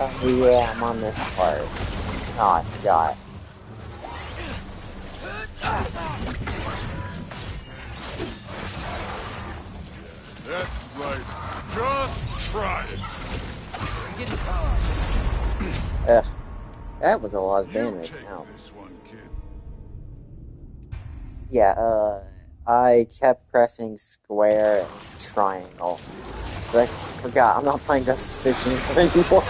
Oh yeah, I'm on this part. Oh, I forgot. That's right. Just try it. Ugh. That was a lot of damage. Ouch. Yeah, I kept pressing square and triangle. But I forgot, I'm not playing Ghost of Tsushima anymore.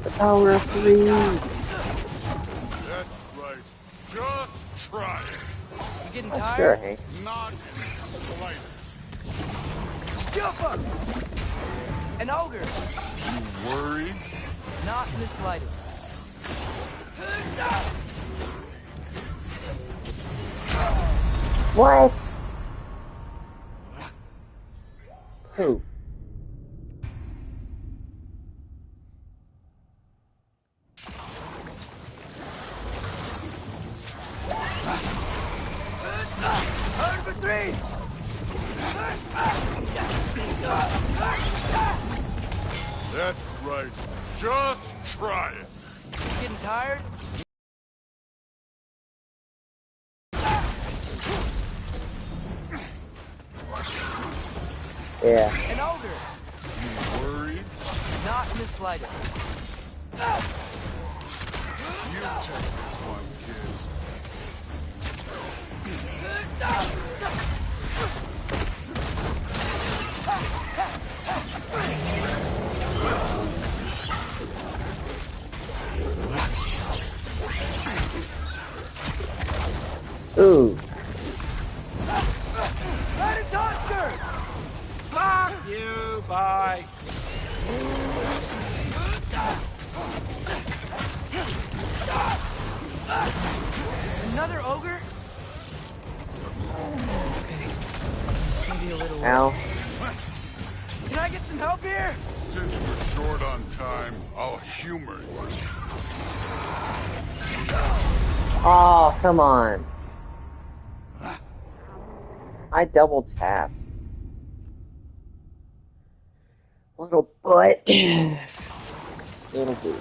The power of 3! That's right. Just try it. You getting Oh, tired? sure, hey. Not in the slightest. Jump up! An ogre! You worried? Not in the slightest. What? Who? Hard for 3! That's right. Just try it. Getting tired? Yeah. An ogre! You worried? Not in the slightest. You take this one, kid. Ooh. Fuck you, bye. Another ogre? Okay. Maybe a little. Ow. Can I get some help here? Since we're short on time, I'll humor you. Oh, come on. I double tapped. Little butt. Little dude.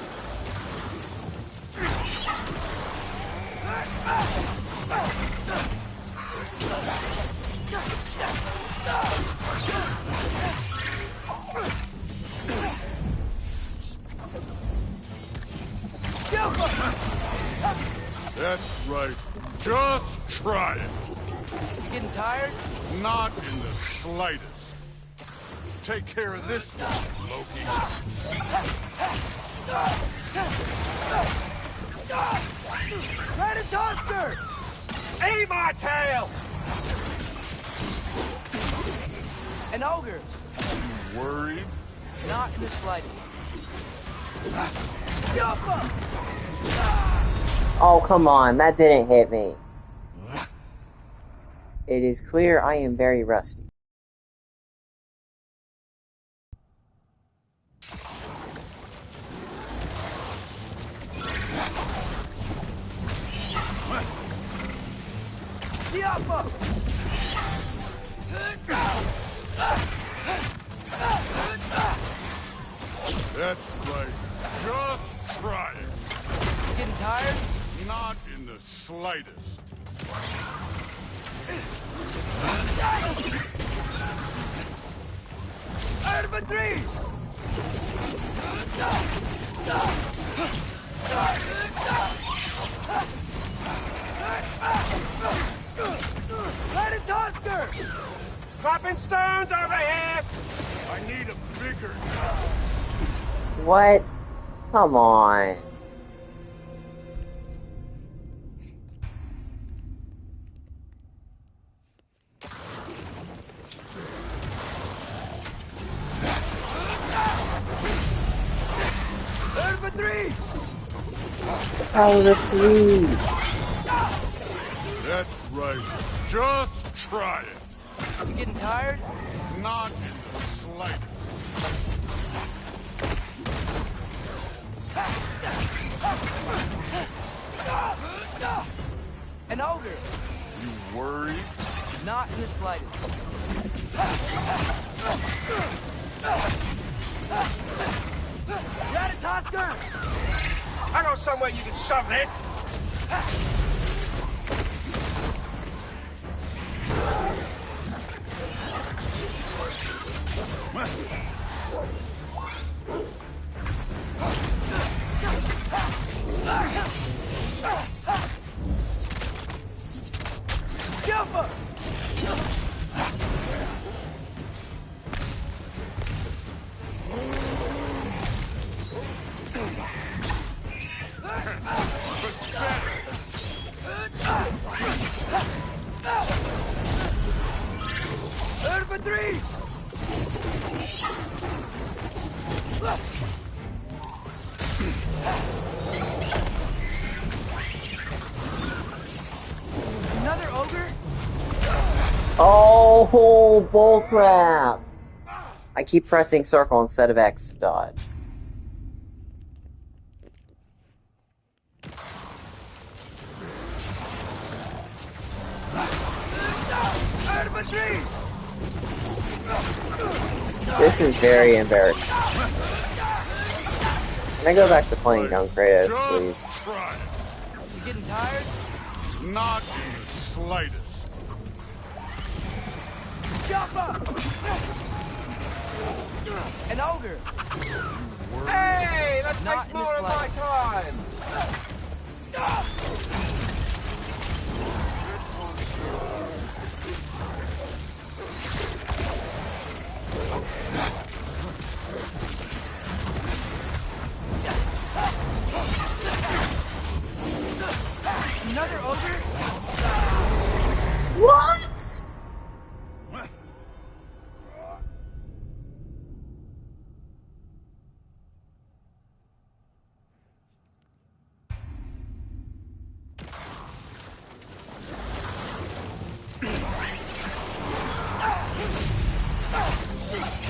That's right. Just try it. Getting tired? Not in the slightest. Take care of this one, Loki. Try to toss her! Eat my tail! An ogre! You worried? Not in the slightest. Oh, come on. That didn't hit me. It is clear I am very rusty. That's right. Just try it. Getting tired? Not in the slightest. Out of a 3! Let it toss her! Dropping stones over here! I need a bigger. What? Come on. for three! Power of three. That's right. Just try it. You getting tired? Not in the slightest. An ogre! You worried? Not in the slightest. Ratatosker! I know somewhere you can shove this. Jumper! Third for three! Another ogre? Oh, bullcrap! I keep pressing circle instead of X to dodge. Third for three! This is very embarrassing. Can I go back to playing young Kratos, please? Just try it. You getting tired? Not in the slightest. Jumper! An ogre! Hey, let's Not waste in the more of my time. Another ogre? What?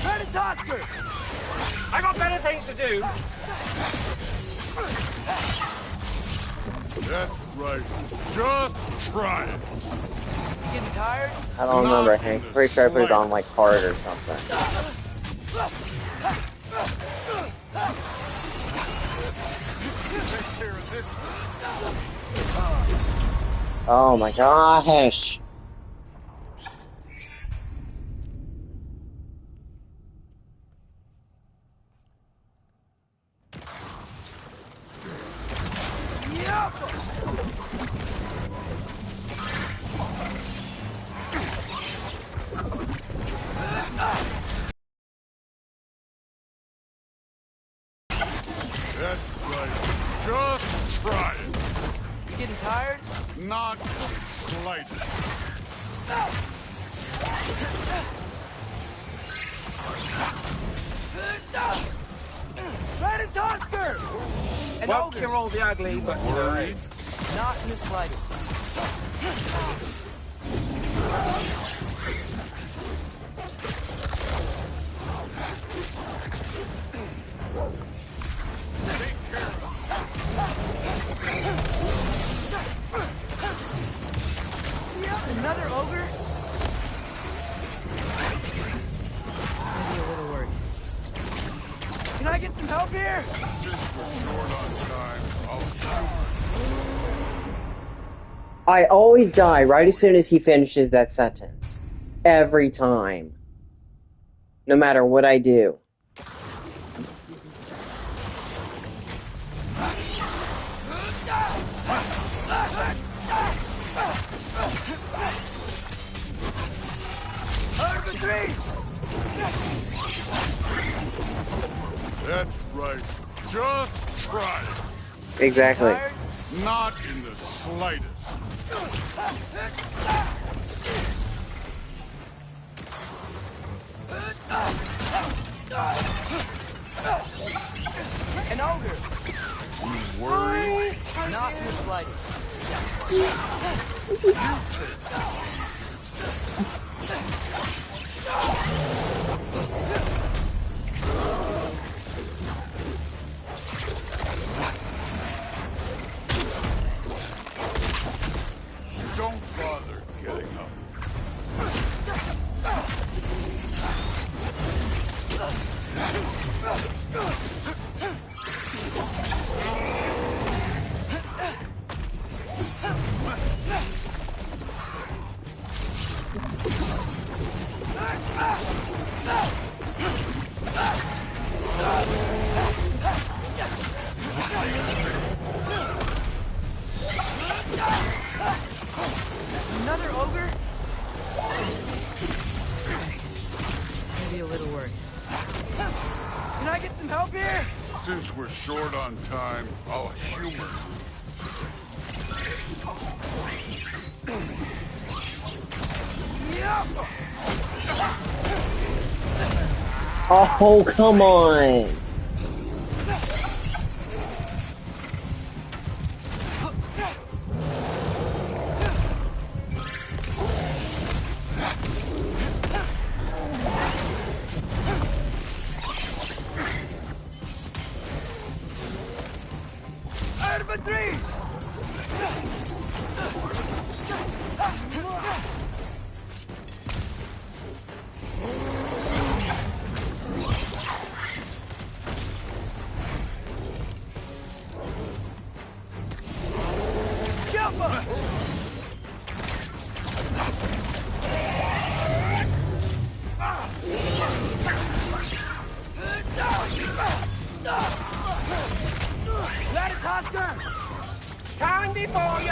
Ratatosker! I got better things to do. That's right. Just try it. You getting tired? I don't remember, Hank. Pretty sure I put it on like hard or something. Take care of this. Oh my gosh! That's right. Just try it. You getting tired? Not in the slightest. Ratatosker! An Won't ogre! cure all the ugly, but Worried? Not in the slightest. Take care of Another ogre? Maybe a little worried. Can I get some help here? Since we're short on time, I'll shoot. I always die right as soon as he finishes that sentence. Every time. No matter what I do. Over three! That's right. Just try it. Exactly. Tired? Not in the slightest. An ogre! Not in the slightest. Don't bother getting up. Another ogre? Maybe a little worried. Can I get some help here? Since we're short on time, I'll humor Yep. Oh, come on. Infantry! Jump up! That is Oscar! Candy for you.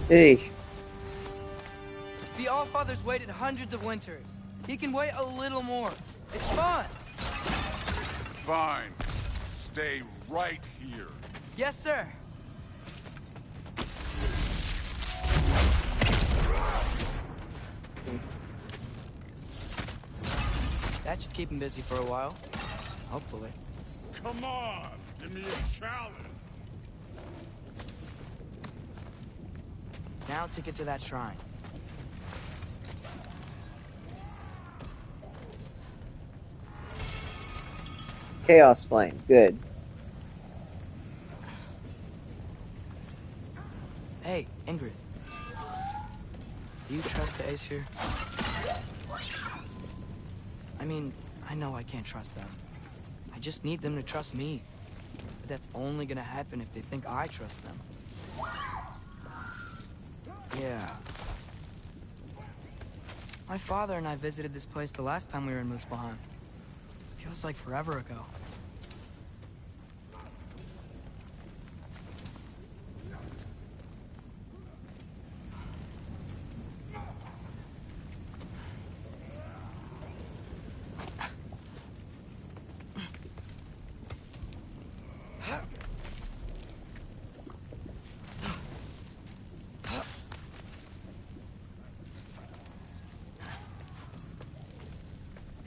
Hey. The Allfather's waited hundreds of winters. He can wait a little more. It's fun. Fine. Stay right here. Yes, sir. That should keep him busy for a while. Hopefully. Come on, give me a challenge. Now to get to that shrine. Chaos Flame. Good. Hey, Ingrid. Do you trust the Aesir? I mean, I know I can't trust them. I just need them to trust me. But that's only gonna happen if they think I trust them. Yeah. My father and I visited this place the last time we were in Muspelheim. Feels like forever ago.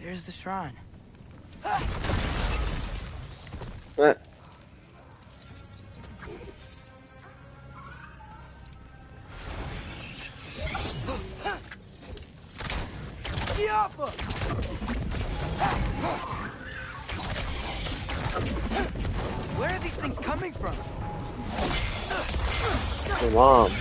There's the shrine. What? Where are these things coming from? Your mom.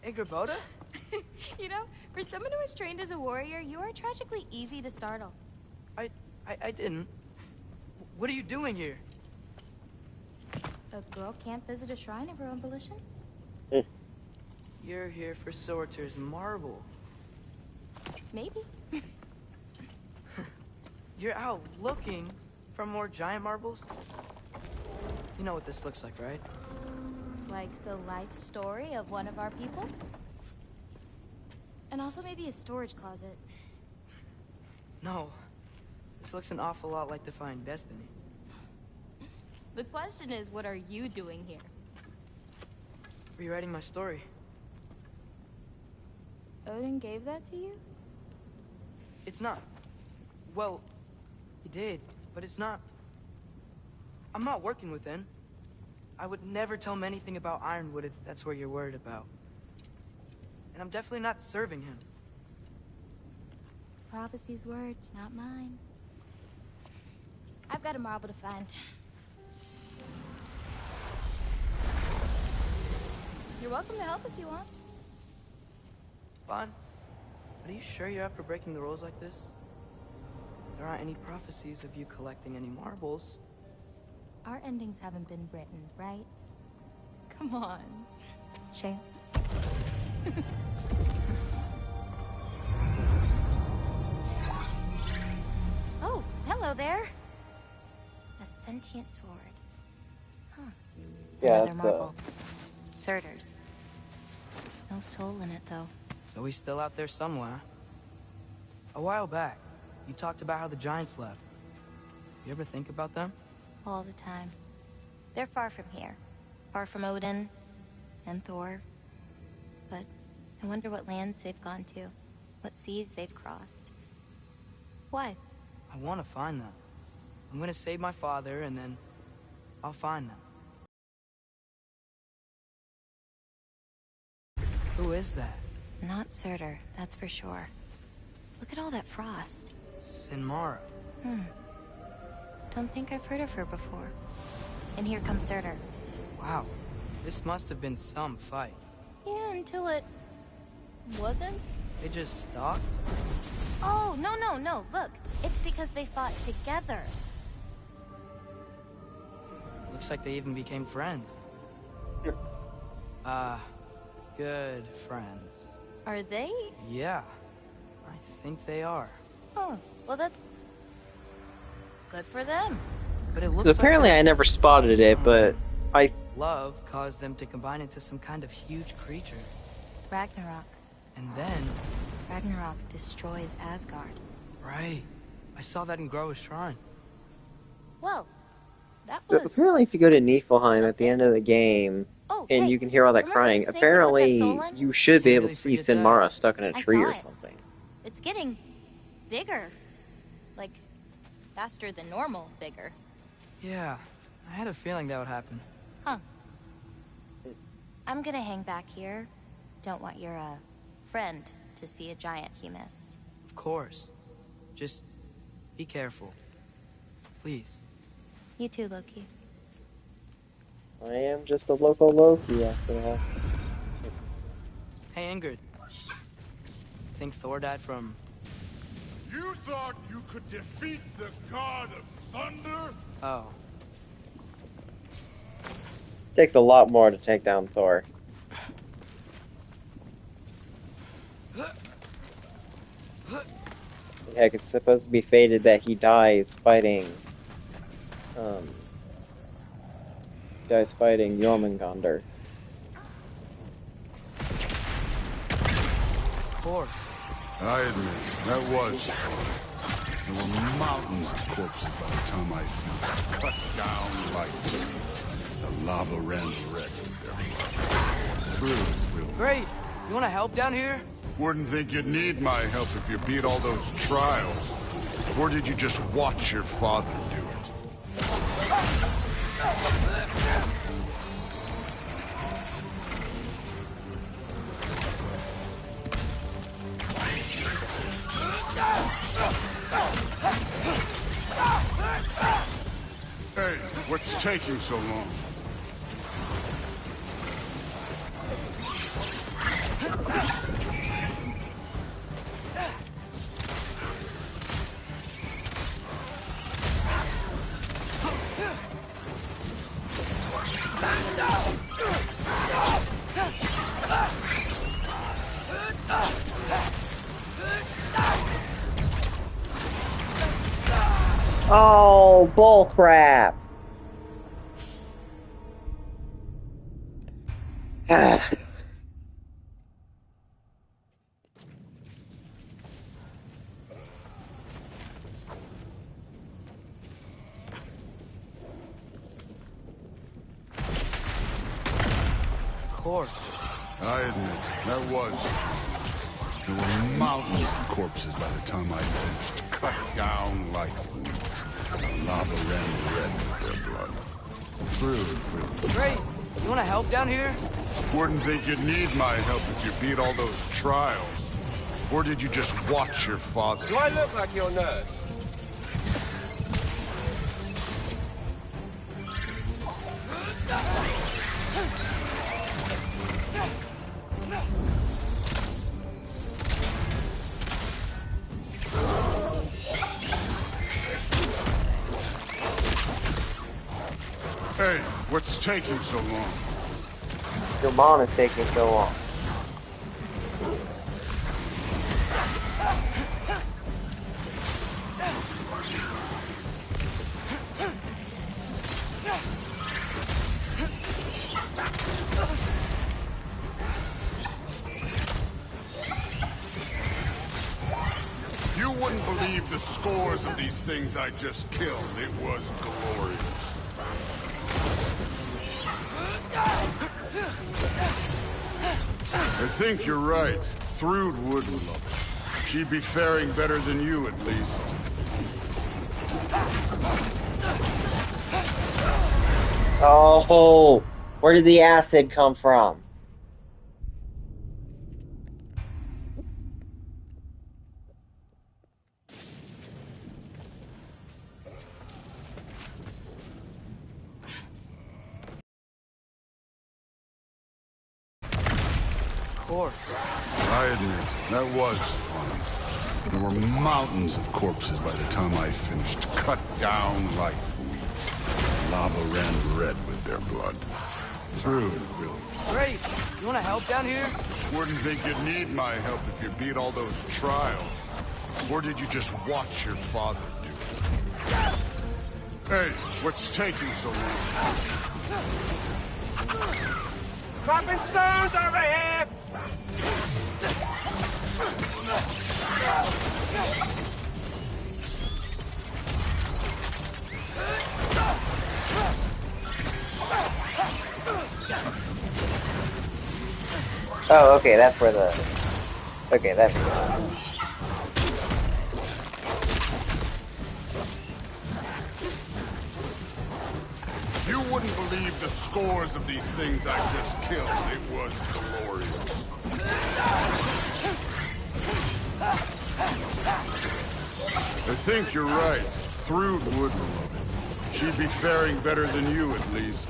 Angerboda? You know, for someone who was trained as a warrior, you are tragically easy to startle. I didn't. What are you doing here? A girl can't visit a shrine of her own volition? You're here for Sorter's marble. Maybe. You're out looking for more giant marbles? You know what this looks like, right? Like the life story of one of our people? And also maybe a storage closet. No. This looks an awful lot like Defying Destiny. The question is, what are you doing here? Rewriting my story. Odin gave that to you? It's not. Well, he did, but it's not. I'm not working with him. I would never tell him anything about Ironwood if that's what you're worried about. And I'm definitely not serving him. It's prophecy's words, not mine. I've got a marble to find. You're welcome to help if you want. Fine. But are you sure you're up for breaking the rules like this? There aren't any prophecies of you collecting any marbles. Our endings haven't been written, right? Come on, champ. Oh, hello there. A sentient sword. Huh. Yeah, Another marble. Surtur's. No soul in it, though. So he's still out there somewhere. A while back, you talked about how the giants left. You ever think about them? All the time. They're far from here. Far from Odin and Thor. But I wonder what lands they've gone to. What seas they've crossed. Why? I want to find them. I'm gonna save my father, and then I'll find them. Who is that? Not Surtur, that's for sure. Look at all that frost. Sinmara. Don't think I've heard of her before. And here comes Surtur. Wow. This must have been some fight. Yeah, until it... wasn't? They just stalked? Oh, no. Look, it's because they fought together. Looks like they even became friends. Good friends. Are they? Yeah. I think they are. Oh, well that's... good for them. But it looks So apparently like I never spotted it, but I... love caused them to combine into some kind of huge creature. Ragnarok. And then... Ragnarok destroys Asgard. Right. I saw that in Groa's shrine. Well, that So was... apparently if you go to Niflheim at the end of the game, Oh, and hey, you can hear all that remember crying, the snake that apparently put that soul in? you should be Can't able really to see forget that. Sinmara stuck in a I tree saw or it. something. It's getting bigger. Like, faster than normal bigger. Yeah. I had a feeling that would happen. Huh. I'm gonna hang back here. Don't want your, friend to see a giant he missed. Of course. Just be careful. Please. You too, Loki. I am just a local Loki after all. Hey, Ingrid. Think Thor died from... You thought you could defeat the god of thunder? Oh. Takes a lot more to take down Thor. Heck, it's supposed to be fated that he dies fighting Jormungandr. Of course. I admit, that was. There were mountains of corpses by the time I cut down lights. The lava ran red everywhere. True, Will. Great. You want to help down here? Wouldn't think you'd need my help if you beat all those trials. Or did you just watch your father do it? Hey, what's taking so long? Oh, bull crap. Corpse. I admit, that was. There were mountains of corpses by the time I finished. Cut down like wheat. The lava ran red with their blood. True. Great. You want to help down here? Wouldn't think you'd need my help if you beat all those trials. Or did you just watch your father? Do I look like your nurse? Hey, what's taking so long? Your mom is taking so long. You wouldn't believe the scores of these things I just killed. It was glorious. I think you're right. Thrud would love it. She'd be faring better than you, at least. Oh, where did the acid come from? Corpse. I admit, that was fun. There were mountains of corpses by the time I finished. Cut down like wheat. Lava ran red with their blood. Through, really. Great. You want to help down here? Wouldn't think you'd need my help if you beat all those trials. Or did you just watch your father do it? Hey, what's taking so long? Dropping stones over here! Oh, okay, that's where the... Okay, that makes sense. You wouldn't believe the scores of these things I just killed. It was glorious. I think you're right. Thrud would love it. She'd be faring better than you, at least.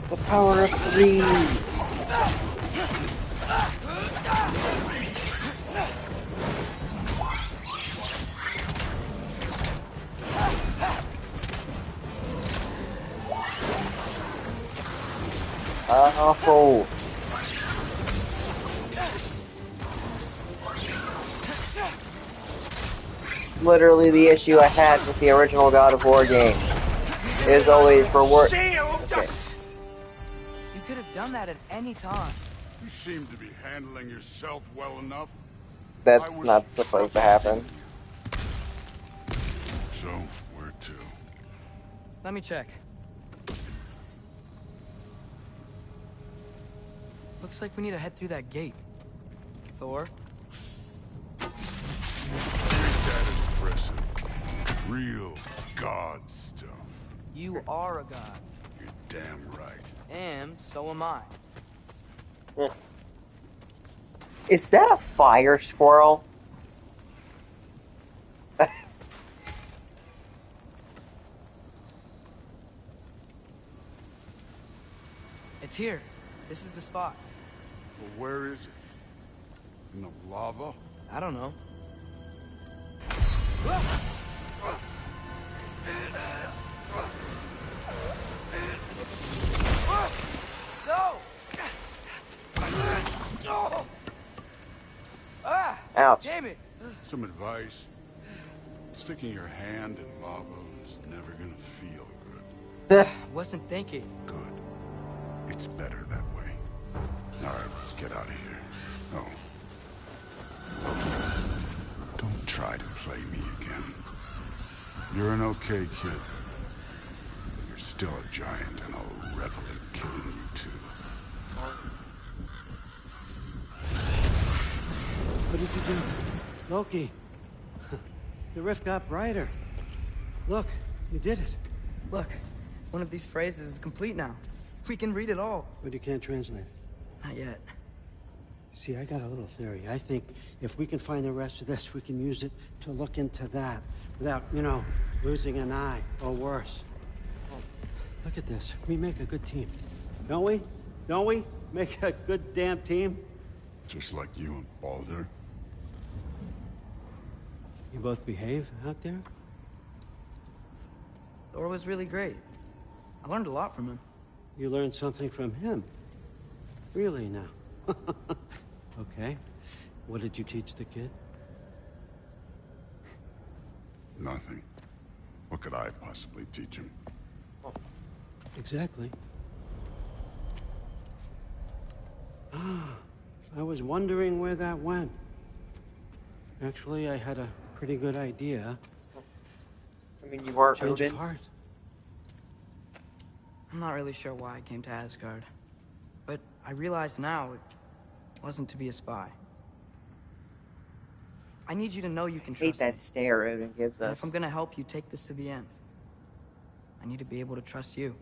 The power of 3! Oh! Literally the issue I had with the original God of War game. Is always for work. Okay. You could have done that at any time. You seem to be handling yourself well enough. That's not supposed to happen. where to? Let me check. Looks like we need to head through that gate. Thor? Ain't that impressive? Real god stuff. You are a god. You're damn right. And so am I. Is that a fire squirrel? It's here. This is the spot. Well, where is it? In the lava? I don't know. No! Ah! Ouch. Damn it! Some advice. Sticking your hand in lava is never gonna feel good. Wasn't thinking. Good. It's better that way. All right, let's get out of here. Oh. Don't try to play me again. You're an okay kid. But you're still a giant, and I'll revel in killing you too. What did you do? Loki. The rift got brighter. Look, you did it. Look, one of these phrases is complete now. We can read it all. But you can't translate it. Not yet. See, I got a little theory. I think if we can find the rest of this, we can use it to look into that without, you know, losing an eye or worse. Look at this. We make a good team. Don't we? Don't we? Make a good damn team? Just like you and Baldur. You both behave out there? Thor was really great. I learned a lot from him. You learned something from him. Really now? Okay. What did you teach the kid? Nothing. What could I possibly teach him? Exactly. Ah, I was wondering where that went. Actually, I had a pretty good idea. I mean, you weren't Change of Odin. heart. I'm not really sure why I came to Asgard. But I realize now it wasn't to be a spy. I need you to know you can Hate trust me. that stare Odin gives And us. if I'm gonna help you take this to the end, I need to be able to trust you.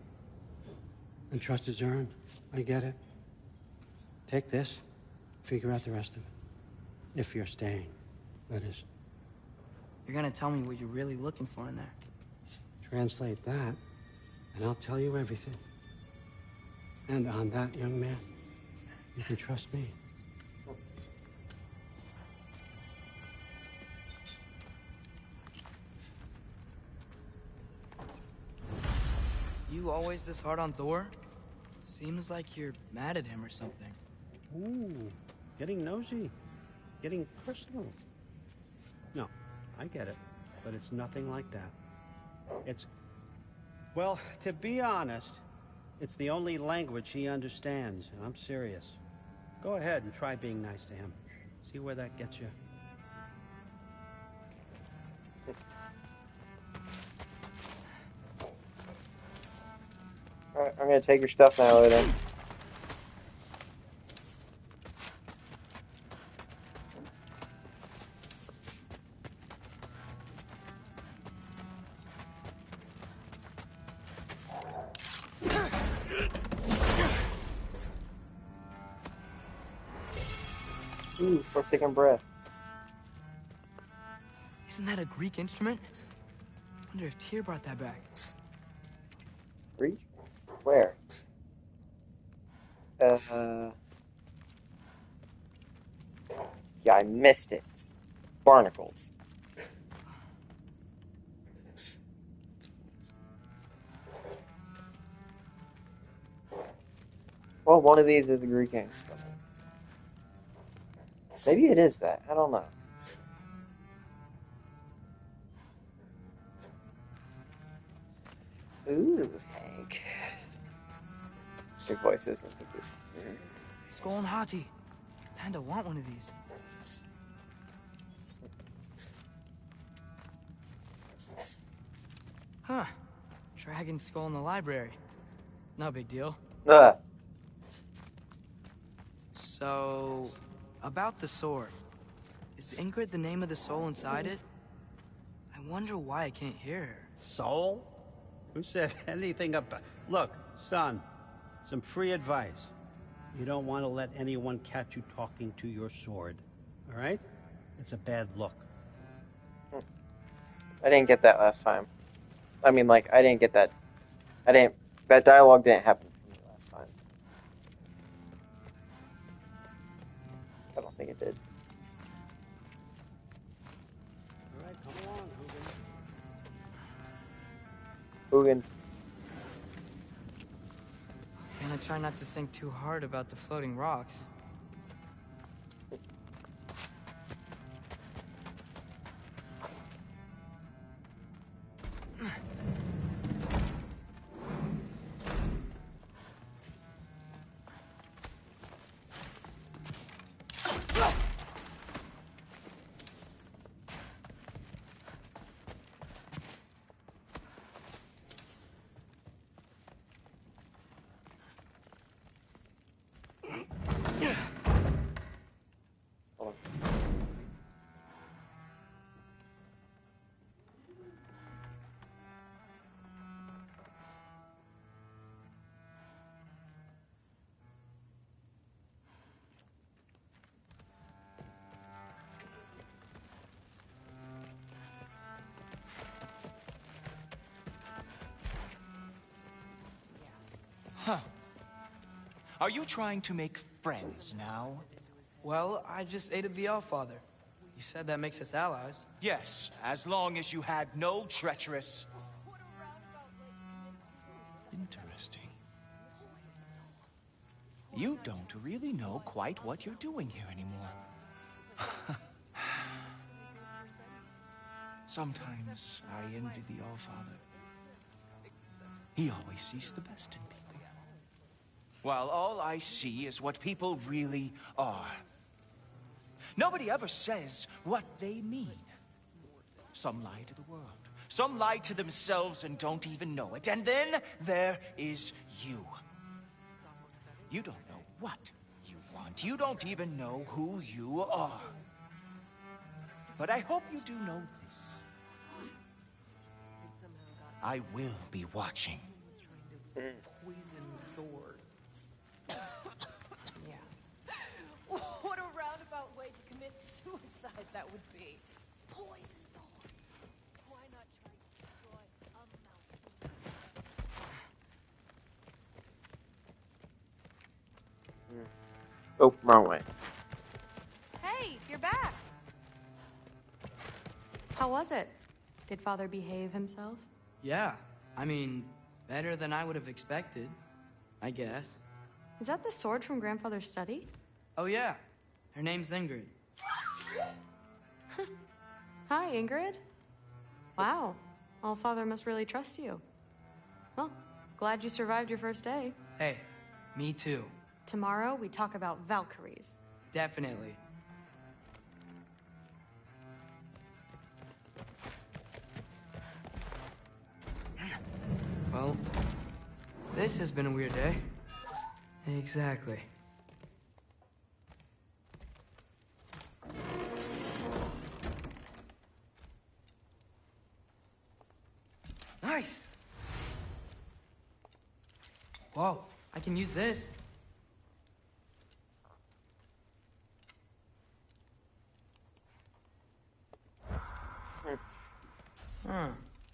And trust is earned. I get it. Take this. Figure out the rest of it. If you're staying, that is. You're gonna tell me what you're really looking for in there. Translate that, and I'll tell you everything. And on that, young man, you can trust me. You always this hard on Thor? Seems like you're mad at him or something. Ooh, getting nosy. Getting personal. No, I get it. But it's nothing like that. It's... Well, to be honest, it's the only language he understands, and I'm serious. Go ahead and try being nice to him. See where that gets you. Alright, I'm gonna take your stuff now, Odin. Ooh, forsaken breath. Isn't that a Greek instrument? Wonder if Tyr brought that back. Greek? Where? Yeah, I missed it. Barnacles. Well, one of these is a Greek instrument. Maybe it is that. I don't know. Ooh, Hank. Your voice isn't good. Skull and Hati. Kinda want one of these. Huh. Dragon skull in the library. No big deal. Ugh. So, about the sword. Is Ingrid the name of the soul inside it? I wonder why I can't hear her. Soul? Who said anything about... Look, son, some free advice. You don't want to let anyone catch you talking to your sword, all right? It's a bad look. I didn't get that last time. I mean, like, I didn't get that. That dialogue didn't happen for me last time. I don't think it did. All right, come along, Hugin. And I try not to think too hard about the floating rocks. Huh. Are you trying to make friends now? Well, I just aided the Allfather. You said that makes us allies. Yes, as long as you had no treacherous... Interesting. You don't really know quite what you're doing here anymore. Sometimes I envy the Allfather. He always sees the best in people. While all I see is what people really are. Nobody ever says what they mean. Some lie to the world. Some lie to themselves and don't even know it. And then there is you. You don't know what you want. You don't even know who you are. But I hope you do know this. I will be watching. Poison Thor. Yeah. What a roundabout way to commit suicide that would be. Poison Thor. Why not try to destroy a mountain? Oh, wrong way. Hey, you're back. How was it? Did Father behave himself? Yeah, I mean, better than I would have expected, I guess. Is that the sword from Grandfather's study? Oh yeah, her name's Ingrid. Hi, Ingrid. Wow, Allfather must really trust you. Well, glad you survived your first day. Hey, me too. Tomorrow, we talk about Valkyries. Definitely. Well, this has been a weird day. Exactly. Nice! Whoa, I can use this.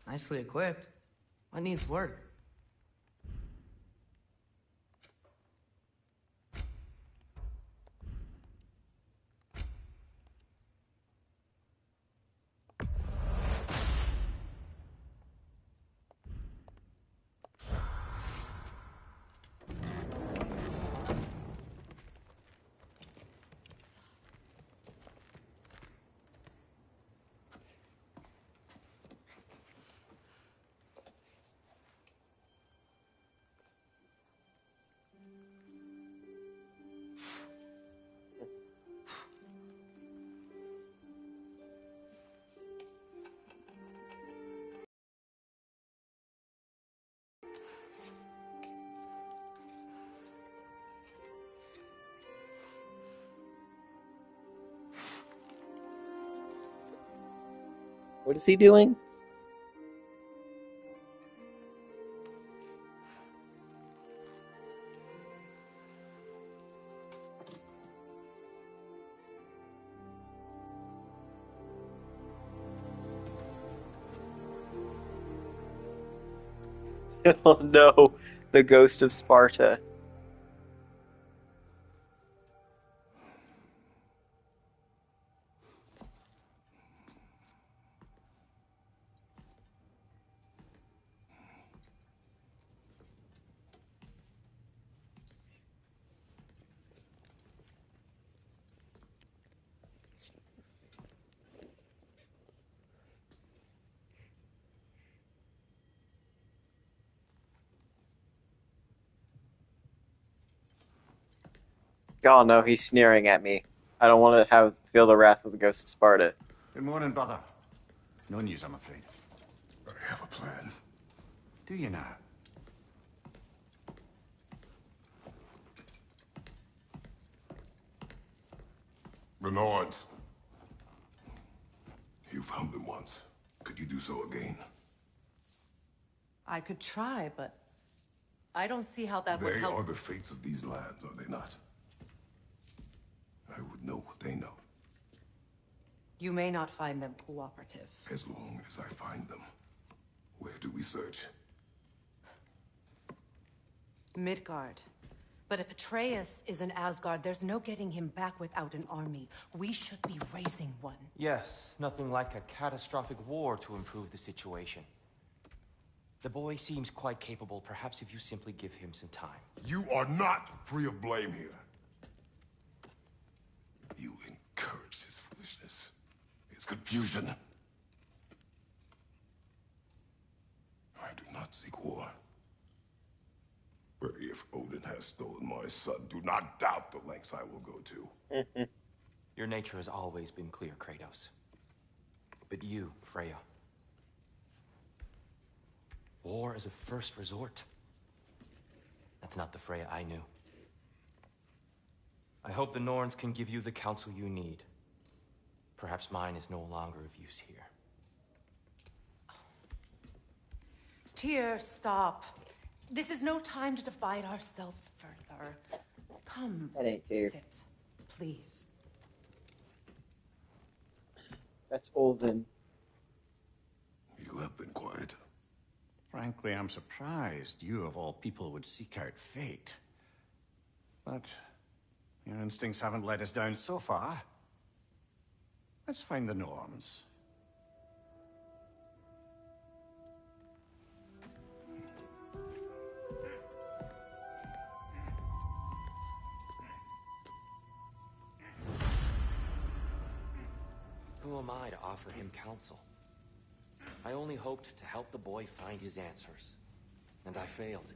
Nicely equipped. What needs work? What is he doing? Oh no, the ghost of Sparta. Oh no, he's sneering at me. I don't want to feel the wrath of the ghost of Sparta. Good morning, brother. No news, I'm afraid. I have a plan. Do you now? The Norns. You found them once. Could you do so again? I could try, but I don't see how that would They help. are the fates of these lands, are they not? I would know what they know, You may not find them cooperative. as long as I find them. Where do we search? Midgard. But if Atreus is in Asgard, there's no getting him back without an army. We should be raising one. Yes, nothing like a catastrophic war to improve the situation. The boy seems quite capable. Perhaps if you simply give him some time. You are not free of blame here. You encouraged his foolishness, his confusion. I do not seek war. But if Odin has stolen my son, do not doubt the lengths I will go to. Your nature has always been clear, Kratos. But you, Freya. War is a first resort. That's not the Freya I knew. I hope the Norns can give you the counsel you need. Perhaps mine is no longer of use here. Tyr, stop. This is no time to divide ourselves further. Come, That ain't Tyr. sit, please. That's Olden. You have been quiet. Frankly, I'm surprised you, of all people, would seek out fate. But your instincts haven't let us down so far. Let's find the Norns. Who am I to offer him counsel? I only hoped to help the boy find his answers. And I failed.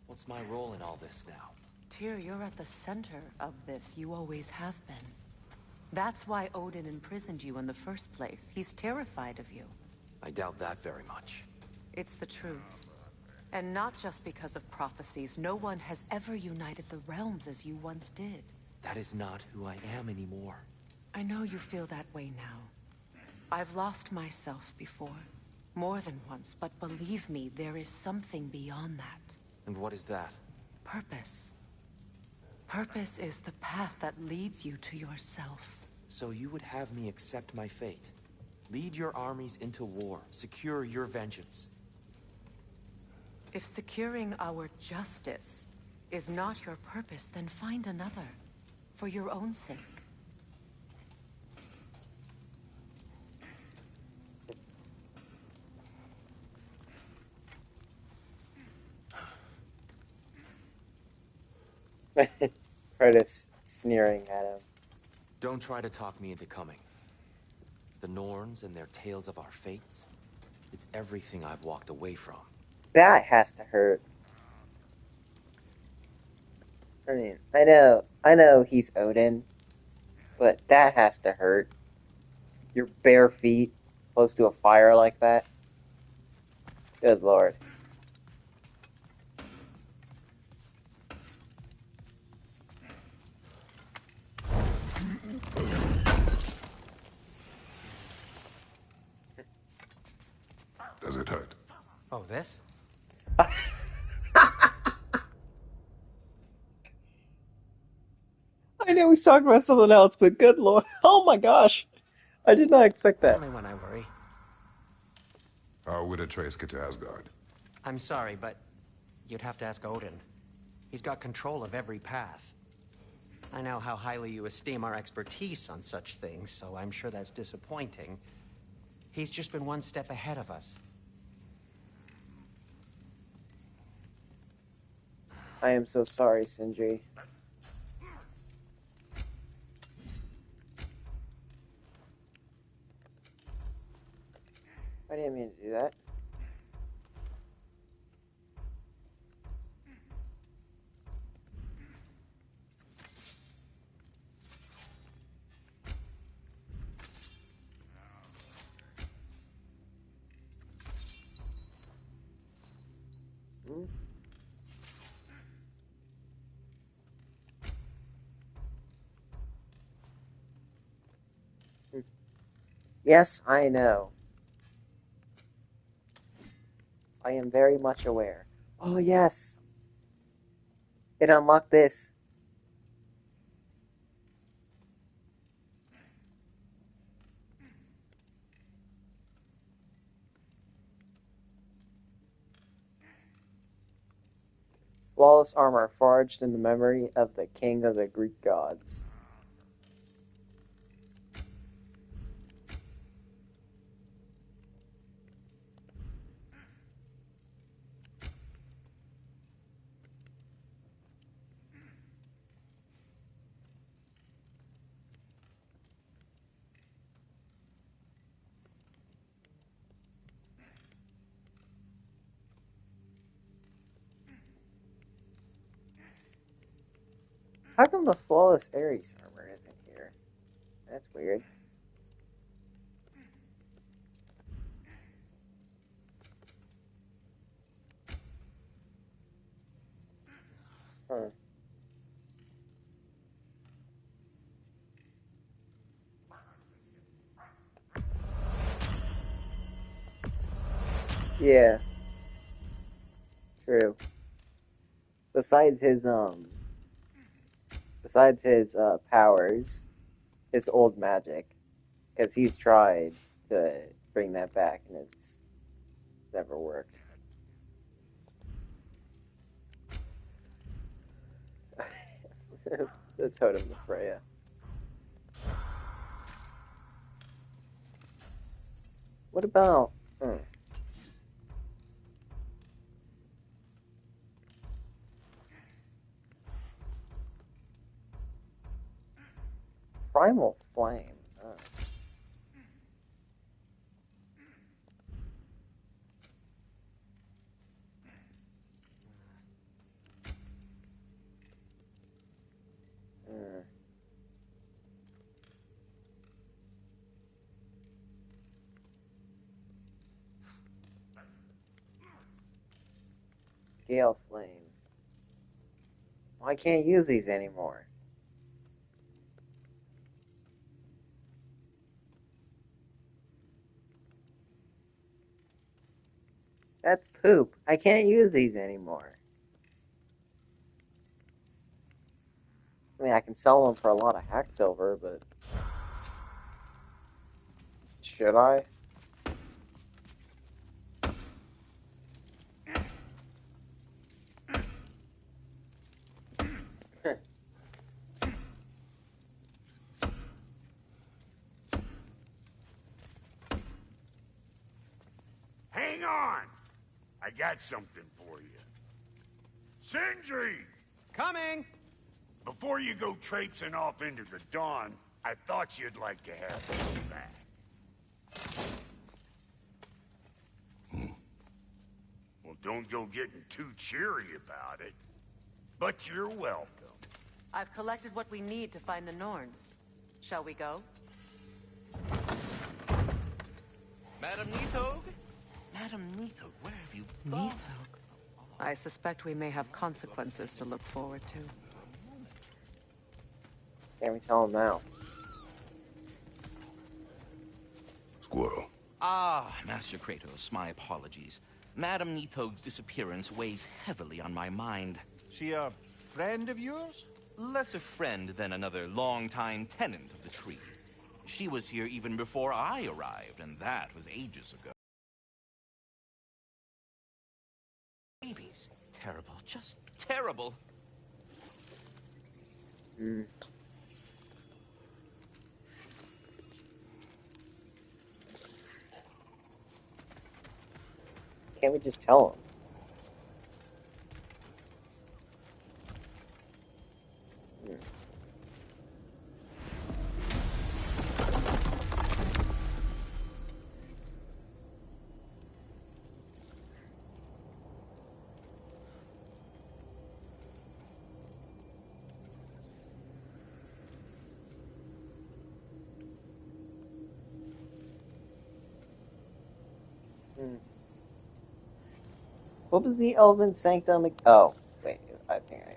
What's my role in all this now? Tyr, you're at the center of this. You always have been. That's why Odin imprisoned you in the first place. He's terrified of you. I doubt that very much. It's the truth. And not just because of prophecies. No one has ever united the realms as you once did. That is not who I am anymore. I know you feel that way now. I've lost myself before. More than once, but believe me, there is something beyond that. And what is that? Purpose. Purpose is the path that leads you to yourself. So you would have me accept my fate? Lead your armies into war, secure your vengeance. If securing our justice is not your purpose, then find another. For your own sake. Kratos sneering at him. Don't try to talk me into coming. The Norns and their tales of our fates, it's everything I've walked away from. That has to hurt. I mean, I know he's Odin, but that has to hurt. Your bare feet close to a fire like that. Good lord. Does it hurt? Oh, this? I know he's talking about something else, but good lord. Oh my gosh. I did not expect that. Only when I worry. How would Atreus get to Asgard? I'm sorry, but you'd have to ask Odin. He's got control of every path. I know how highly you esteem our expertise on such things, so I'm sure that's disappointing. He's just been one step ahead of us. I am so sorry, Sindri. I didn't mean to do that. Hmm? Yes, I know. I am very much aware. Oh, yes! It unlocked this. Flawless armor forged in the memory of the king of the Greek gods. How come the flawless Ares armor isn't here? That's weird. Huh. Yeah, true. Besides his powers, his old magic, because he's tried to bring that back and it's never worked. The totem of Freya. What about? Primal flame. Uh, Gale flame. Well, I can't use these anymore. That's poop. I can't use these anymore. I mean, I can sell them for a lot of hack silver, but should I? Hang on! I got something for you. Sindri! Coming! Before you go traipsing off into the dawn, I thought you'd like to have this back. Well, don't go getting too cheery about it. But you're welcome. I've collected what we need to find the Norns. Shall we go? Madam Neathog? Madam Neathog, where have you gone? I suspect we may have consequences to look forward to. Can't we tell him now? Squirrel, Ah, Master Kratos, my apologies. Madame Nithog's disappearance weighs heavily on my mind. She a friend of yours? Less a friend than another longtime tenant of the tree. She was here even before I arrived, and that was ages ago. Babies. Terrible, just terrible. Can't we just tell him? What was the Elven Sanctum? Oh, wait, I think I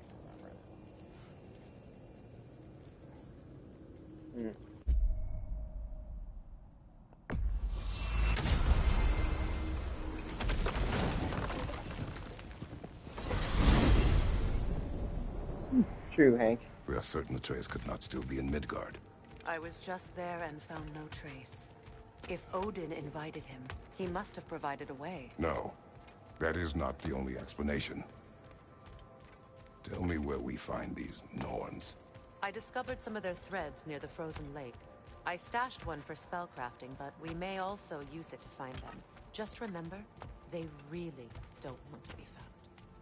remember. True, Hank. We are certain Atreus could not still be in Midgard. I was just there and found no trace. If Odin invited him, he must have provided a way. No, that is not the only explanation. Tell me where we find these Norns. I discovered some of their threads near the frozen lake. I stashed one for spellcrafting, but we may also use it to find them. Just remember, they really don't want to be found.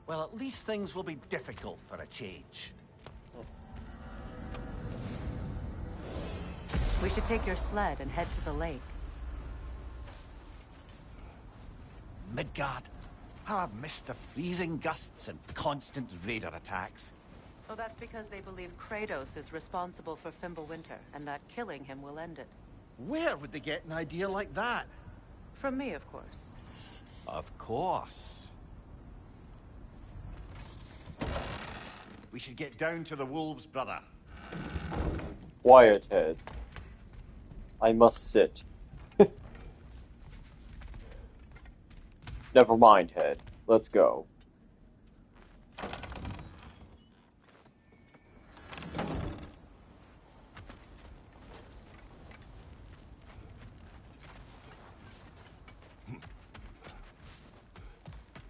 Well, at least things will be difficult for a change. We should take your sled and head to the lake. Midgard. How I've missed the freezing gusts and constant raider attacks. Oh, that's because they believe Kratos is responsible for Fimbulwinter, and that killing him will end it. Where would they get an idea like that? From me, of course. Of course. We should get down to the wolves, brother. Quiet, head. I must sit. Never mind, head. Let's go.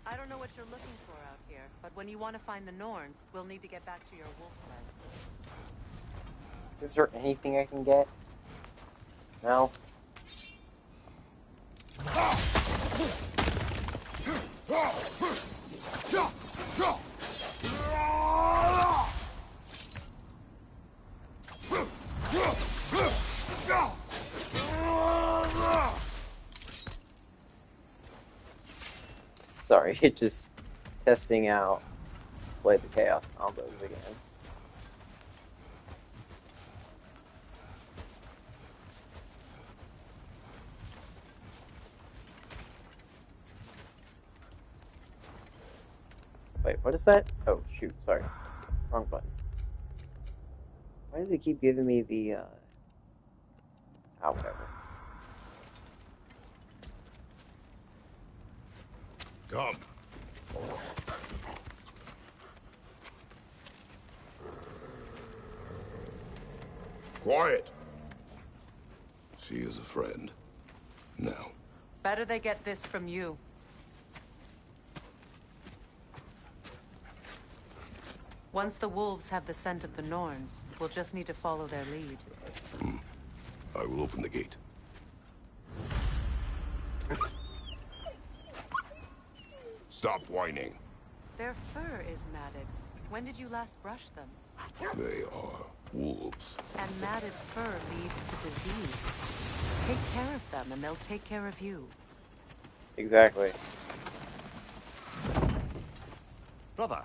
I don't know what you're looking for out here, but when you want to find the Norns, we'll need to get back to your wolf sled. Is there anything I can get? No? Sorry, just testing out play the chaos combos again. Wait, what is that? Oh, shoot, sorry. Wrong button. Why does it keep giving me the, whatever. Come. Quiet. She is a friend. Now. Better they get this from you. Once the wolves have the scent of the Norns, we'll just need to follow their lead. I will open the gate. Stop whining. Their fur is matted. When did you last brush them? They are wolves. And matted fur leads to disease. Take care of them and they'll take care of you. Exactly. Brother,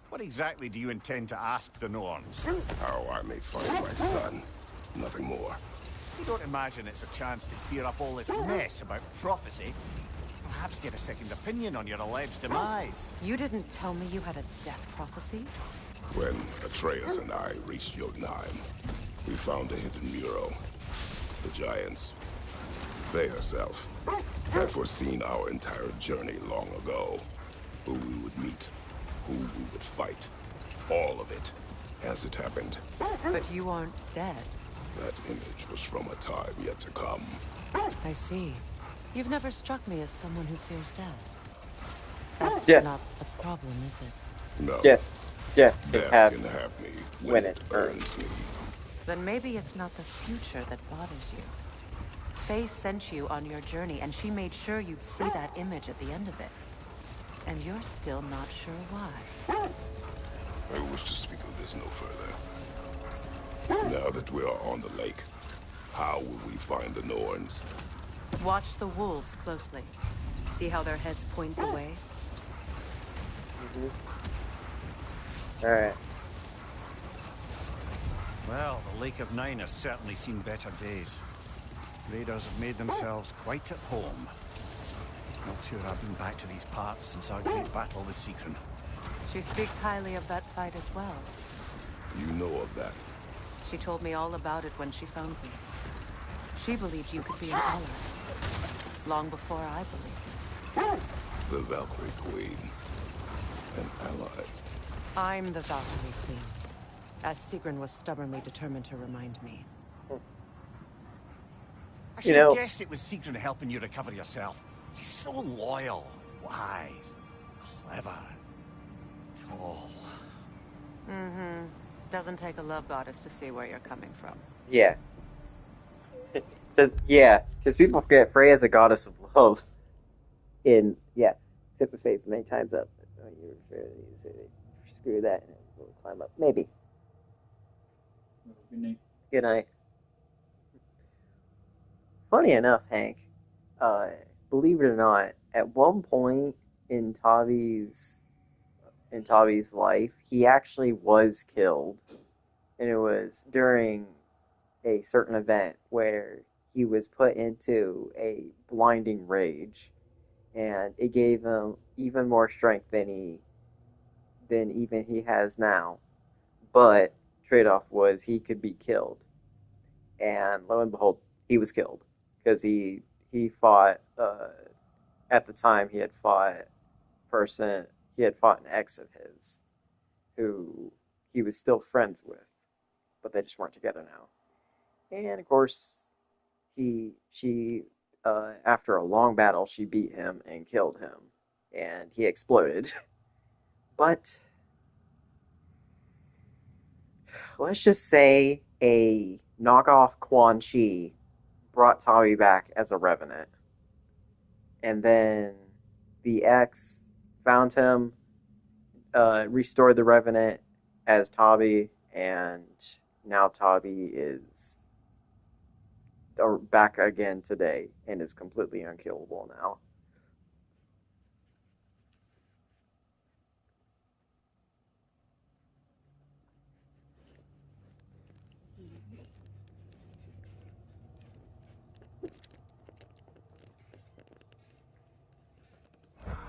what exactly do you intend to ask the Norns? How I may find my son. Nothing more. You don't imagine it's a chance to clear up all this mess about prophecy? Perhaps get a second opinion on your alleged demise. You didn't tell me you had a death prophecy? When Atreus and I reached Jotunheim, we found a hidden mural. The giants Faye herself had foreseen our entire journey long ago. Who we would meet, who we would fight, all of it, as it happened. But you aren't dead. That image was from a time yet to come. I see. You've never struck me as someone who fears death. That's not the problem, is it? No. Yeah. Death Have can have me when it earns me. Then maybe it's not the future that bothers you. Faye sent you on your journey, and she made sure you'd see that image at the end of it. And you're still not sure why. I wish to speak of this no further. Now that we are on the lake, how will we find the Norns? Watch the wolves closely. See how their heads point the way? Alright. Well, the Lake of Nine has certainly seen better days. Raiders have made themselves quite at home. Not sure I've been back to these parts since our great battle with Seekron. She speaks highly of that fight as well. You know of that? She told me all about it when she found me. She believed you could be an ally. Long before I believed it. The Valkyrie Queen. An ally. I'm the Valkyrie Queen. As Seekron was stubbornly determined to remind me. I should have guessed it was Seekron helping you recover yourself. She's so loyal, wise, clever, tall. Mm-hmm. Doesn't take a love goddess to see where you're coming from. Yeah. Because people forget Freya is a goddess of love. Tip of faith many times up. Screw that. We'll climb up. Maybe. Good night. Funny enough, Hank, believe it or not, at one point in Tabi's life, he actually was killed. And it was during a certain event where he was put into a blinding rage, and it gave him even more strength than even he has now. But trade-off was he could be killed, and lo and behold, he was killed because he fought. At the time, he had fought an ex of his who he was still friends with, but they just weren't together now. And of course, after a long battle, she beat him and killed him, and he exploded. But let's just say a knockoff Quan Chi brought Tabi back as a revenant, and then the ex found him, restored the revenant as Tabi, and now Tabi is back again today and is completely unkillable now.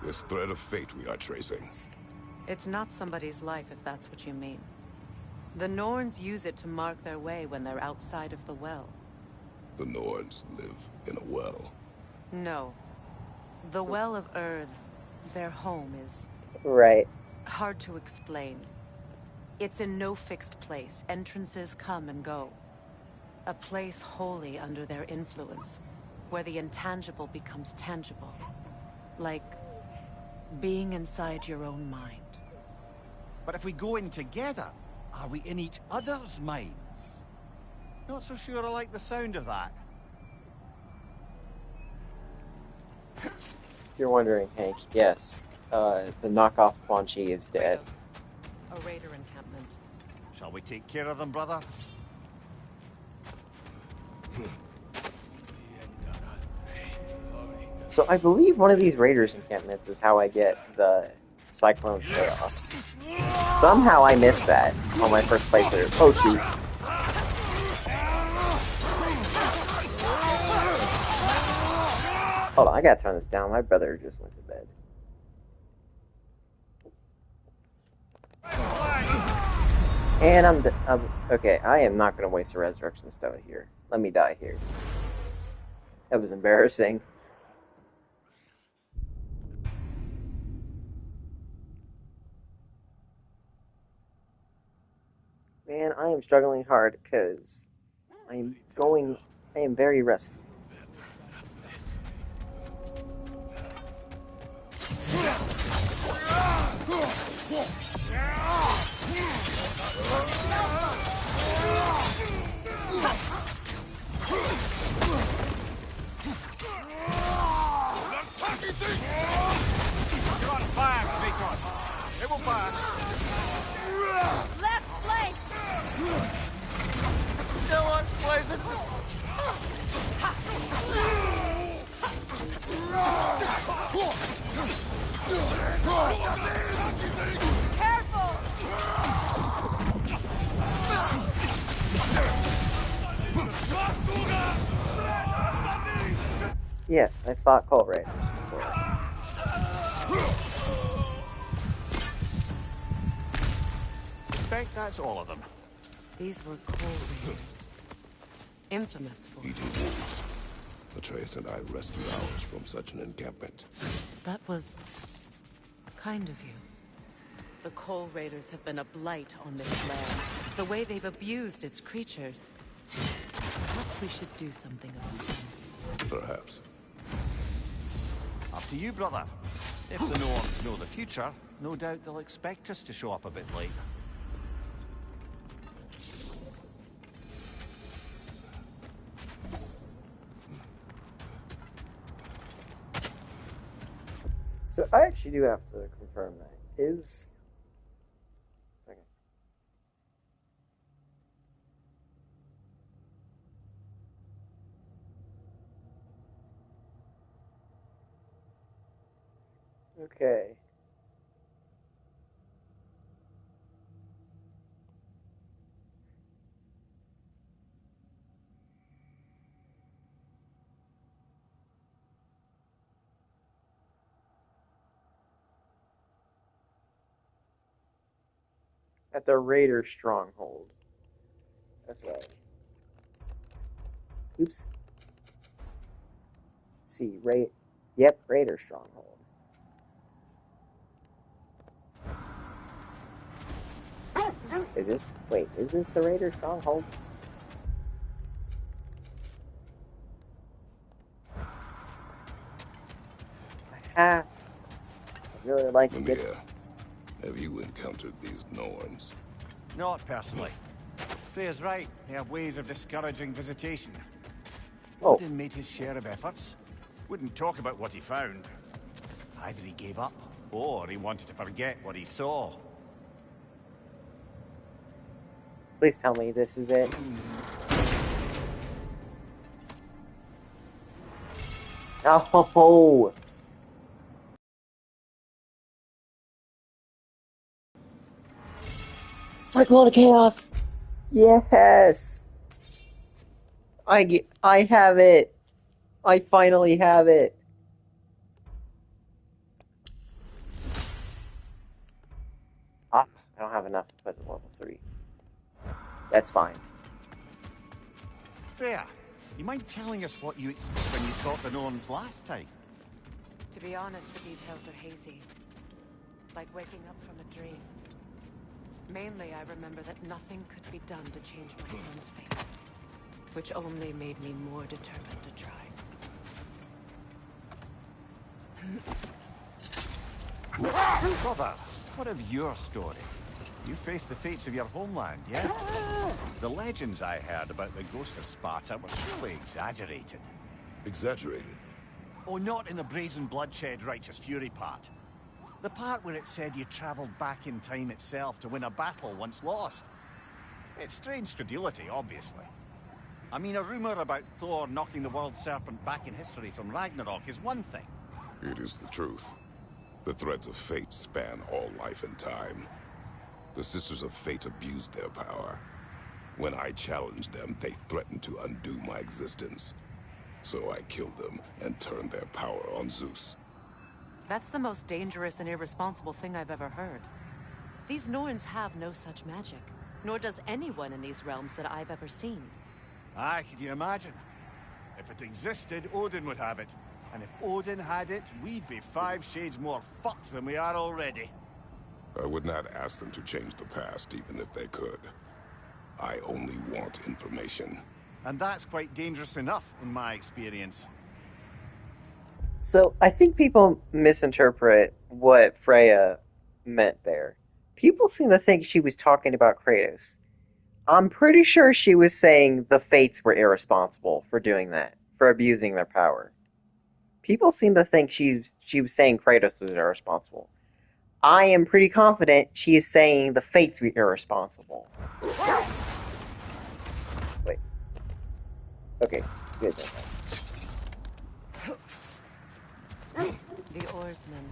This thread of fate we are tracing. It's not somebody's life, if that's what you mean. The Norns use it to mark their way when they're outside of the well. The Norns live in a well. No. The Well of Earth, their home, is... Right. hard to explain. It's in no fixed place. Entrances come and go. A place wholly under their influence, where the intangible becomes tangible. Like being inside your own mind. But if we go in together, are we in each other's minds? Not so sure I like the sound of that. If you're wondering, Hank, yes, the knockoff Quan Chi is dead. A raider encampment. Shall we take care of them, brother? So I believe one of these raiders encampments is how I get the Cyclone Chaos. Somehow I missed that on my first playthrough. Oh shoot. Hold on, I gotta turn this down. My brother just went to bed. And I'm okay, I am not gonna waste a resurrection stone here. Let me die here. That was embarrassing. Man, I am struggling hard because I am very rusty. You're on fire, Tabi-Kun. It will fire. Left flank! Kill it, Blazing. Careful! Yes, I fought Colt Raiders before. Suspect that's all of them. These were coal raiders. Infamous for Eating wolves. Atreus and I rescued ours from such an encampment. That was kind of you. The coal raiders have been a blight on this land. The way they've abused its creatures. Perhaps we should do something about them. Perhaps. Up to you, brother. If the Norns know the future, no doubt they'll expect us to show up a bit late. So I actually do have to confirm that. Is... Okay. Okay. At the Raider stronghold. That's right. Oops. See, Yep, Raider stronghold. Is this the Raider stronghold? I'd really like to get... Mimir, have you encountered these Norns? Not personally. Freya's right. They have ways of discouraging visitation. Oh. Odin made his share of efforts. Wouldn't talk about what he found. Either he gave up, or he wanted to forget what he saw. Please tell me this is it. Oh! Cyclone of Chaos! Yes! I have it! I finally have it! Ah, I don't have enough to put in level 3. That's fine. Freya, you mind telling us what you experienced when you fought the Norns last time? To be honest, the details are hazy. Like waking up from a dream. Mainly, I remember that nothing could be done to change my son's fate. Which only made me more determined to try. Brother, what of your story? You faced the fates of your homeland, yeah? The legends I heard about the ghost of Sparta were surely exaggerated. Exaggerated? Oh, not in the brazen bloodshed righteous fury part. The part where it said you traveled back in time itself to win a battle once lost. It's strange credulity, obviously. I mean, a rumor about Thor knocking the world serpent back in history from Ragnarok is one thing. It is the truth. The threads of fate span all life and time. The Sisters of Fate abused their power. When I challenged them, they threatened to undo my existence. So I killed them and turned their power on Zeus. That's the most dangerous and irresponsible thing I've ever heard. These Norns have no such magic, nor does anyone in these realms that I've ever seen. Aye, can you imagine? If it existed, Odin would have it. And if Odin had it, we'd be 5 shades more fucked than we are already. I would not ask them to change the past, even if they could. I only want information. And that's quite dangerous enough, in my experience. So, I think people misinterpret what Freya meant there. People seem to think she was talking about Kratos. I'm pretty sure she was saying the Fates were irresponsible for doing that, for abusing their power. People seem to think she was saying Kratos was irresponsible. I am pretty confident she is saying the Fates were irresponsible. Wait. Okay, good. The oarsmen.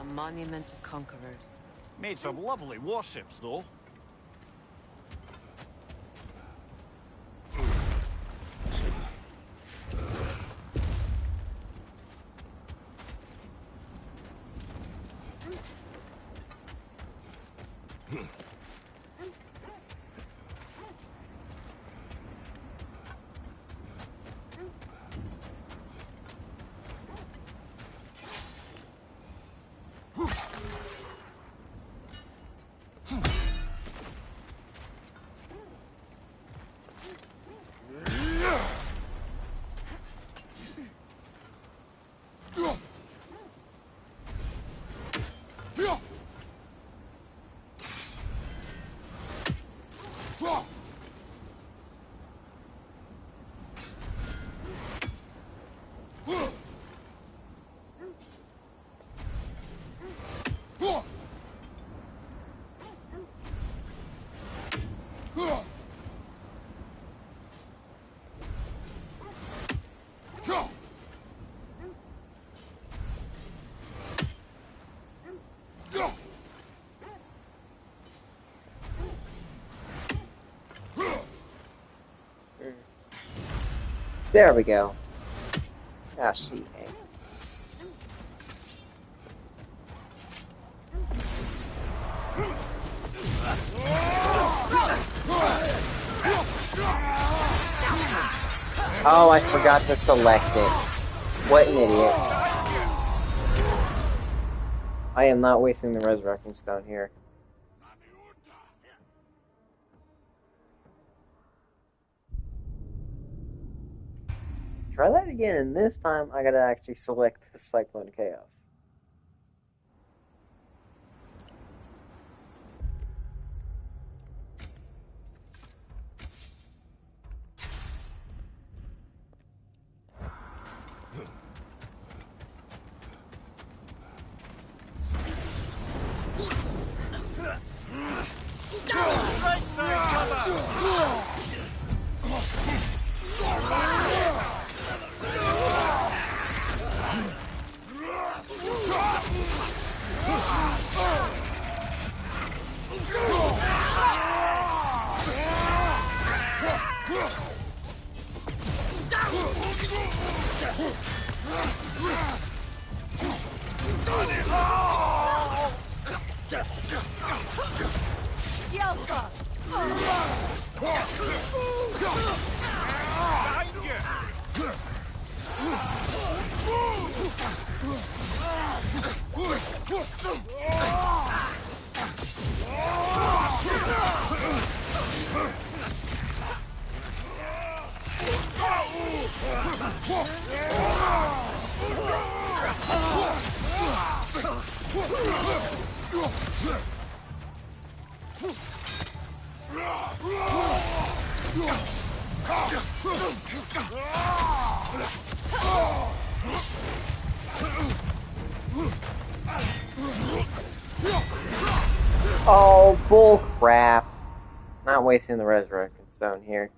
A monument of conquerors. Made some lovely warships, though. There we go. Ah, see. Oh, I forgot to select it. What an idiot. I am not wasting the resurrecting stone here. Try that again, and this time I gotta actually select the Cyclone Chaos. Right side cover! Oh, bull crap. Not wasting the resurrecting stone here.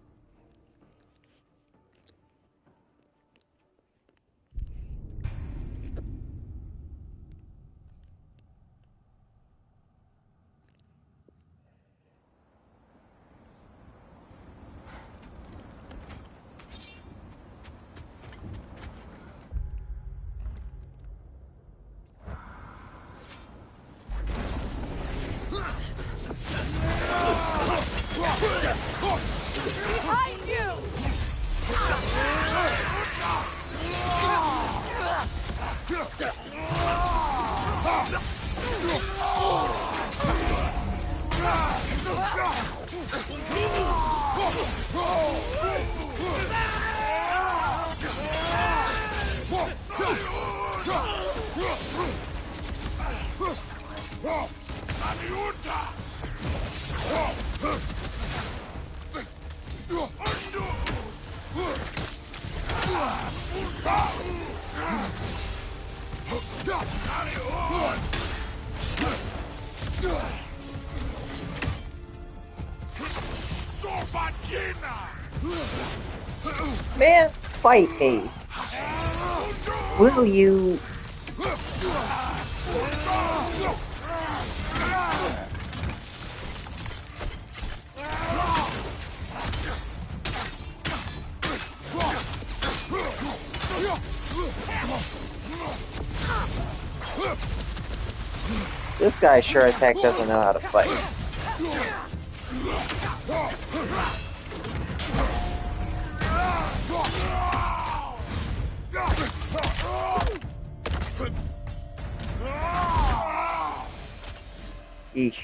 Man, fight me. Will you? This guy sure as heck doesn't know how to fight. Eesh.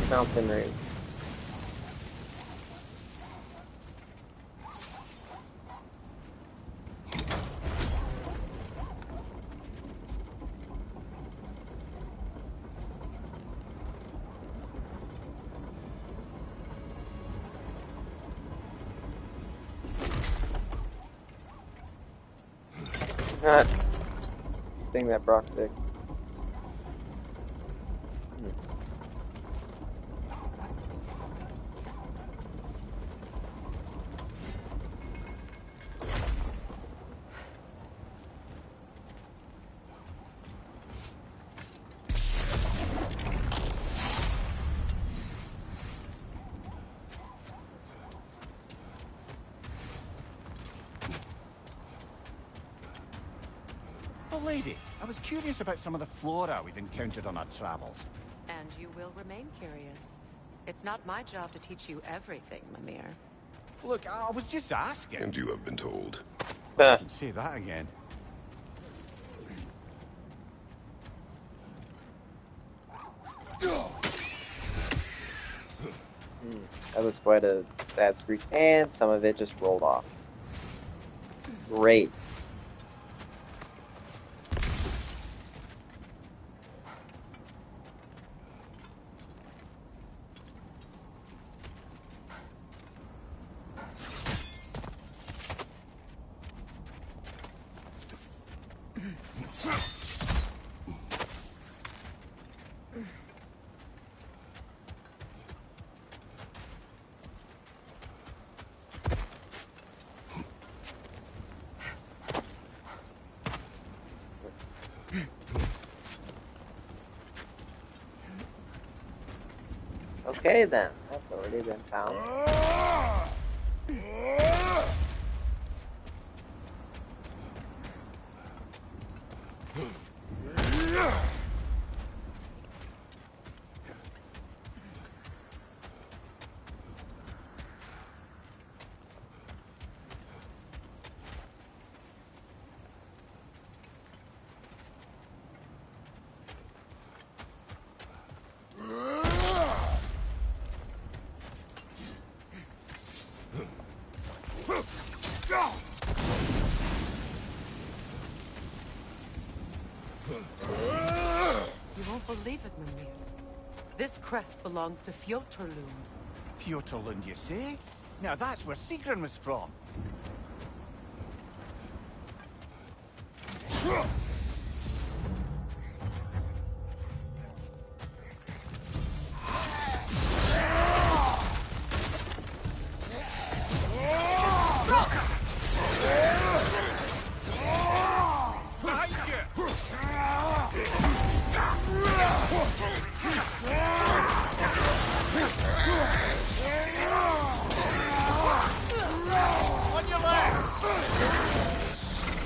Mountain range. Not thing that Brock did. Lady, I was curious about some of the flora we've encountered on our travels. And you will remain curious. It's not my job to teach you everything, Mimir. Look, I was just asking. And you have been told. I can say that again. That was quite a sad screech, and some of it just rolled off. Great. Okay then, that's already been found. You won't believe it, Mimir. This crest belongs to Fjotorlund. Fjotorlund, you say? Now that's where Sigrun was from.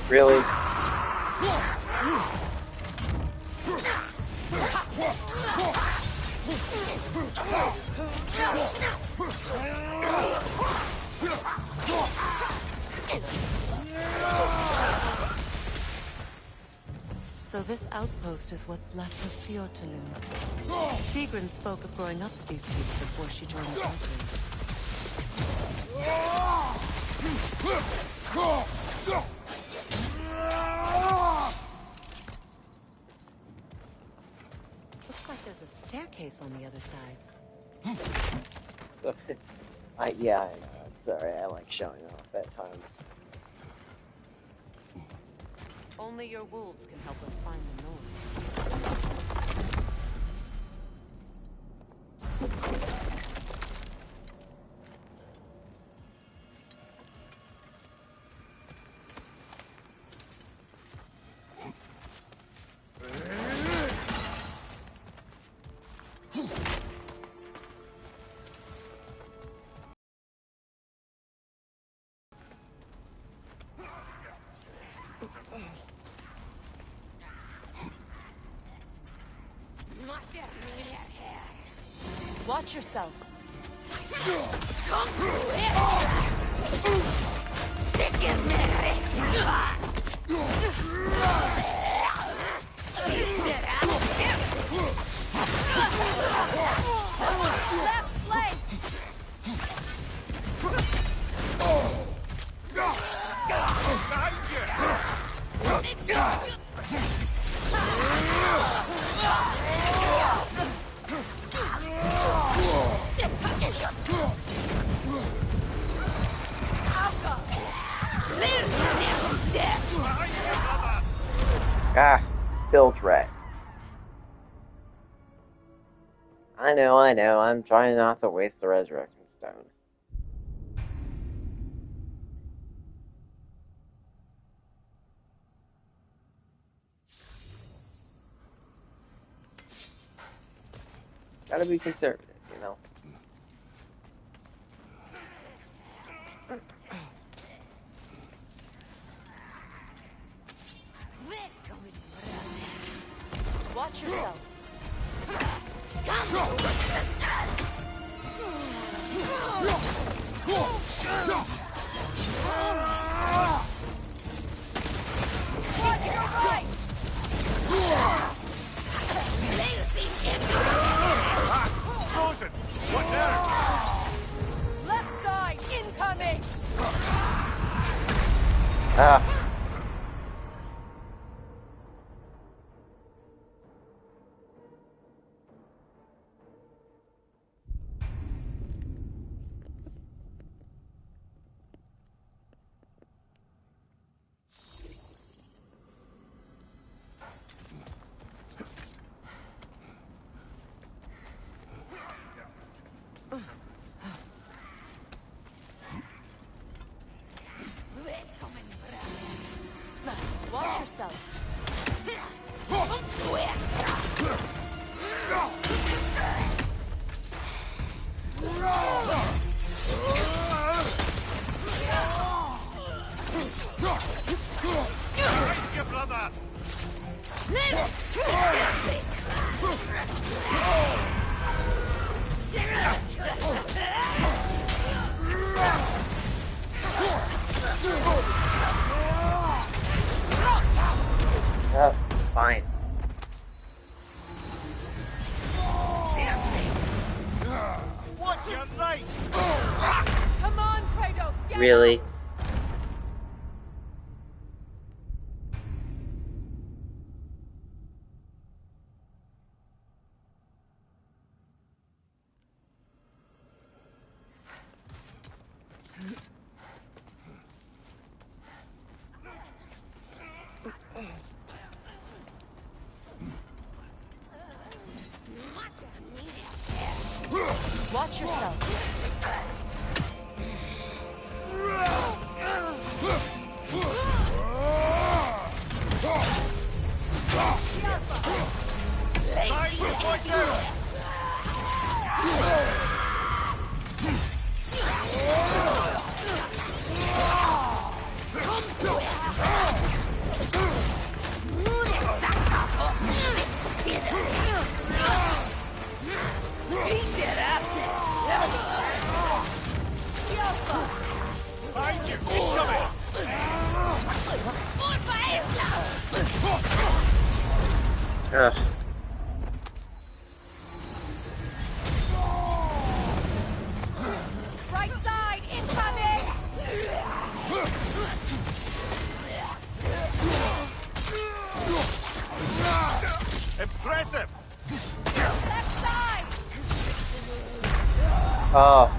Really? So this outpost is what's left of Fjortulund. Sigrun spoke of growing up with these people before she joined the Vikings. Looks like there's a staircase on the other side. So, yeah, I know. Sorry, I like showing off at times. Only your wolves can help us find the noise. Watch yourself. Left flank. Ah, build rat. I know. I'm trying not to waste the resurrection stone. Gotta be conservative, you know. Watch yourself. Frozen! What now? Left side, incoming! Ah. Watch yourself. Your brother! Oh, fine. What's your right? Come on, Kratos, get Really? up! Watch yourself. Watch out! Find you! Incoming! Ugh. Right side, incoming! Impressive! Left side! Oh.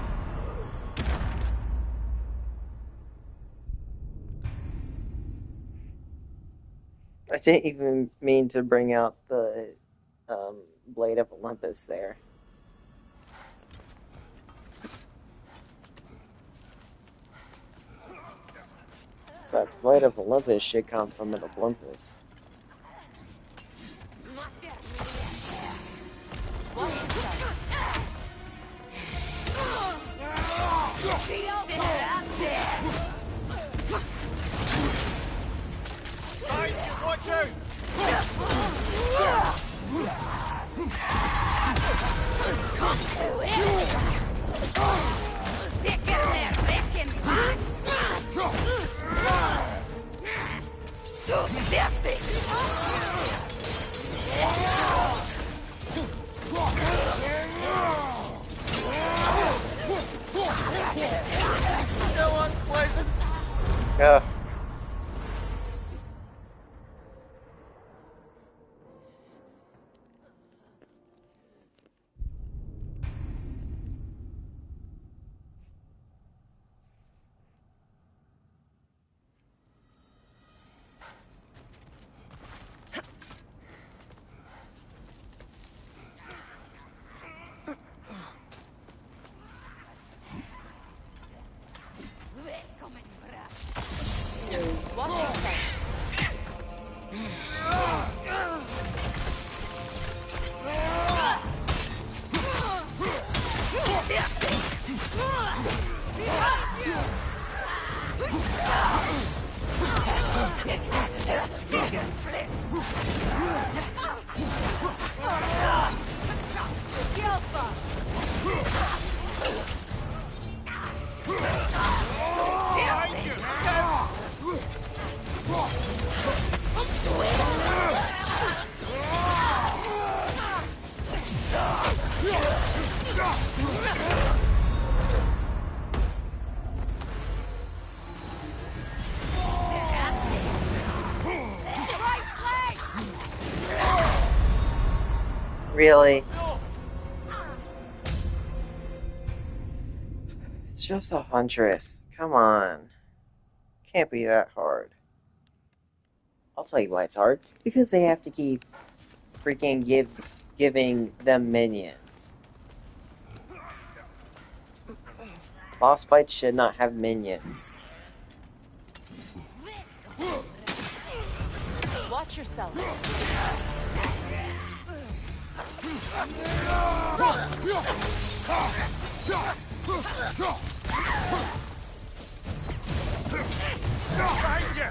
I didn't even mean to bring out the Blade of Olympus there. So that's Blade of Olympus should come from an Olympus. Watch out! Still unpleasant. Ugh. Really? It's just a huntress. Come on. Can't be that hard. I'll tell you why it's hard. Because they have to keep freaking giving them minions. Boss fights should not have minions. Watch yourself. Behind you!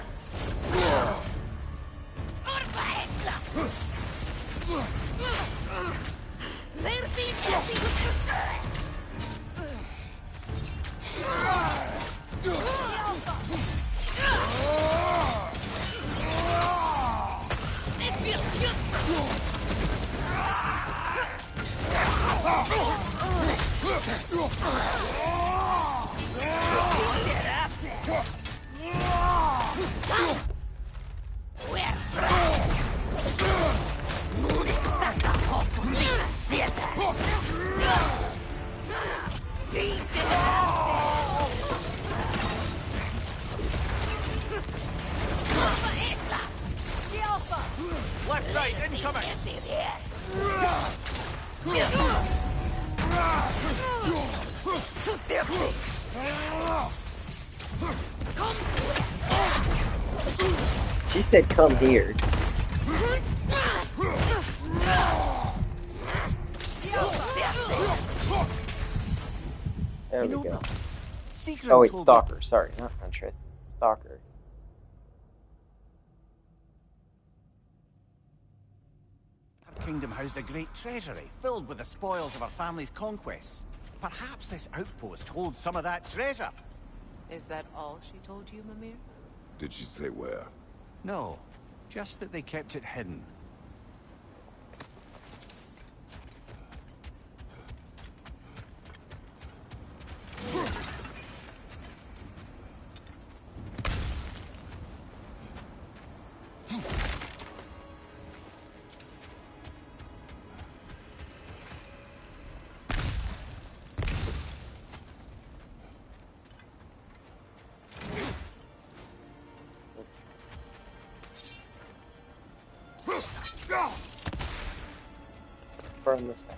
Left side, incoming! She said come here. There we go. Oh wait, Stalker. Sorry, not Huntress. Stalker. Our kingdom housed a great treasury, filled with the spoils of our family's conquests. Perhaps this outpost holds some of that treasure. Is that all she told you, Mimir? Did she say where? No, just that they kept it hidden. from the start.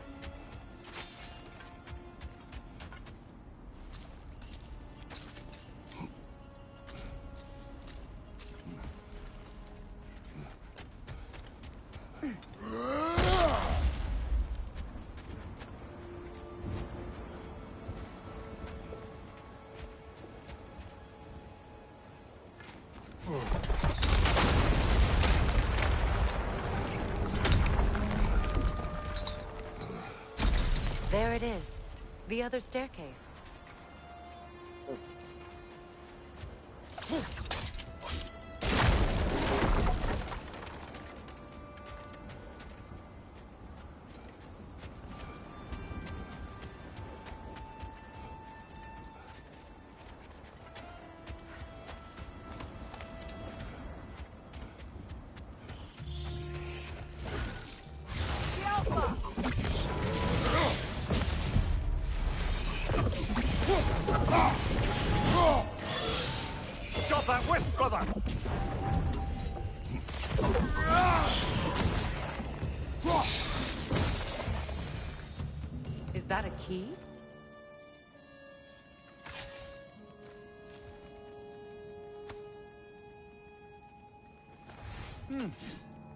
There it is. The other staircase. Got that wisp, brother! Is that a key?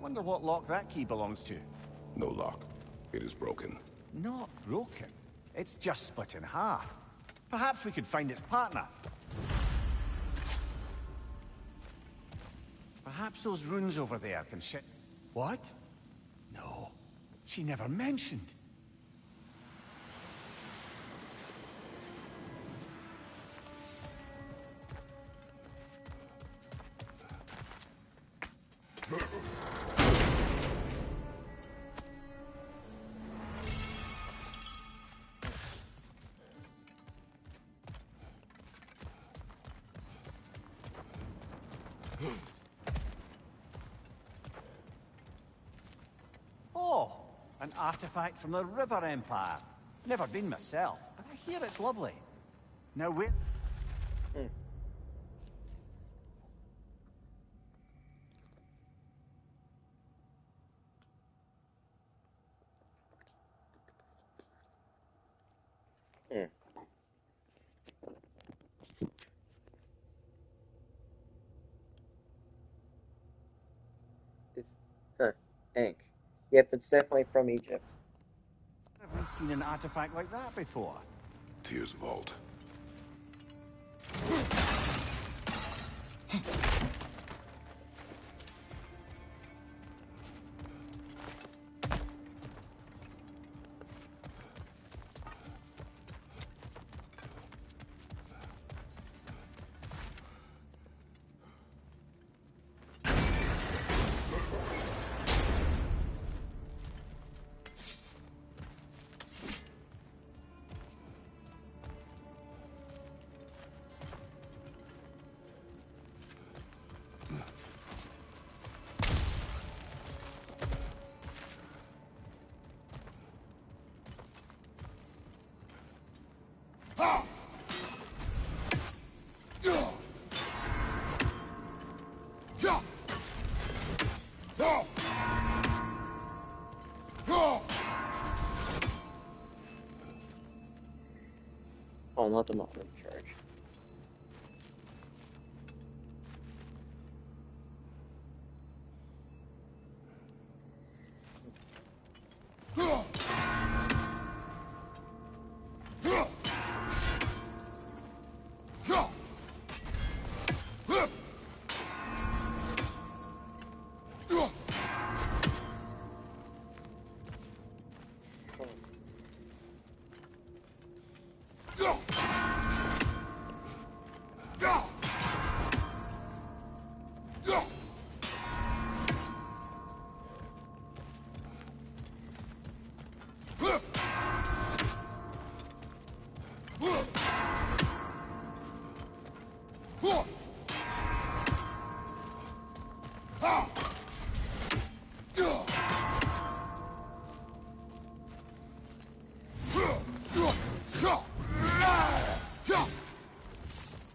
Wonder what lock that key belongs to. No lock. It is broken. Not broken. It's just split in half. Perhaps we could find its partner. Perhaps those runes over there can shit. What? No. She never mentioned. Oh, an artifact from the River Empire. Never been myself, but I hear it's lovely. Now where... It's, ink. Yep, it's definitely from Egypt. Have we seen an artifact like that before? Tears Vault. Oh, not the modern charge.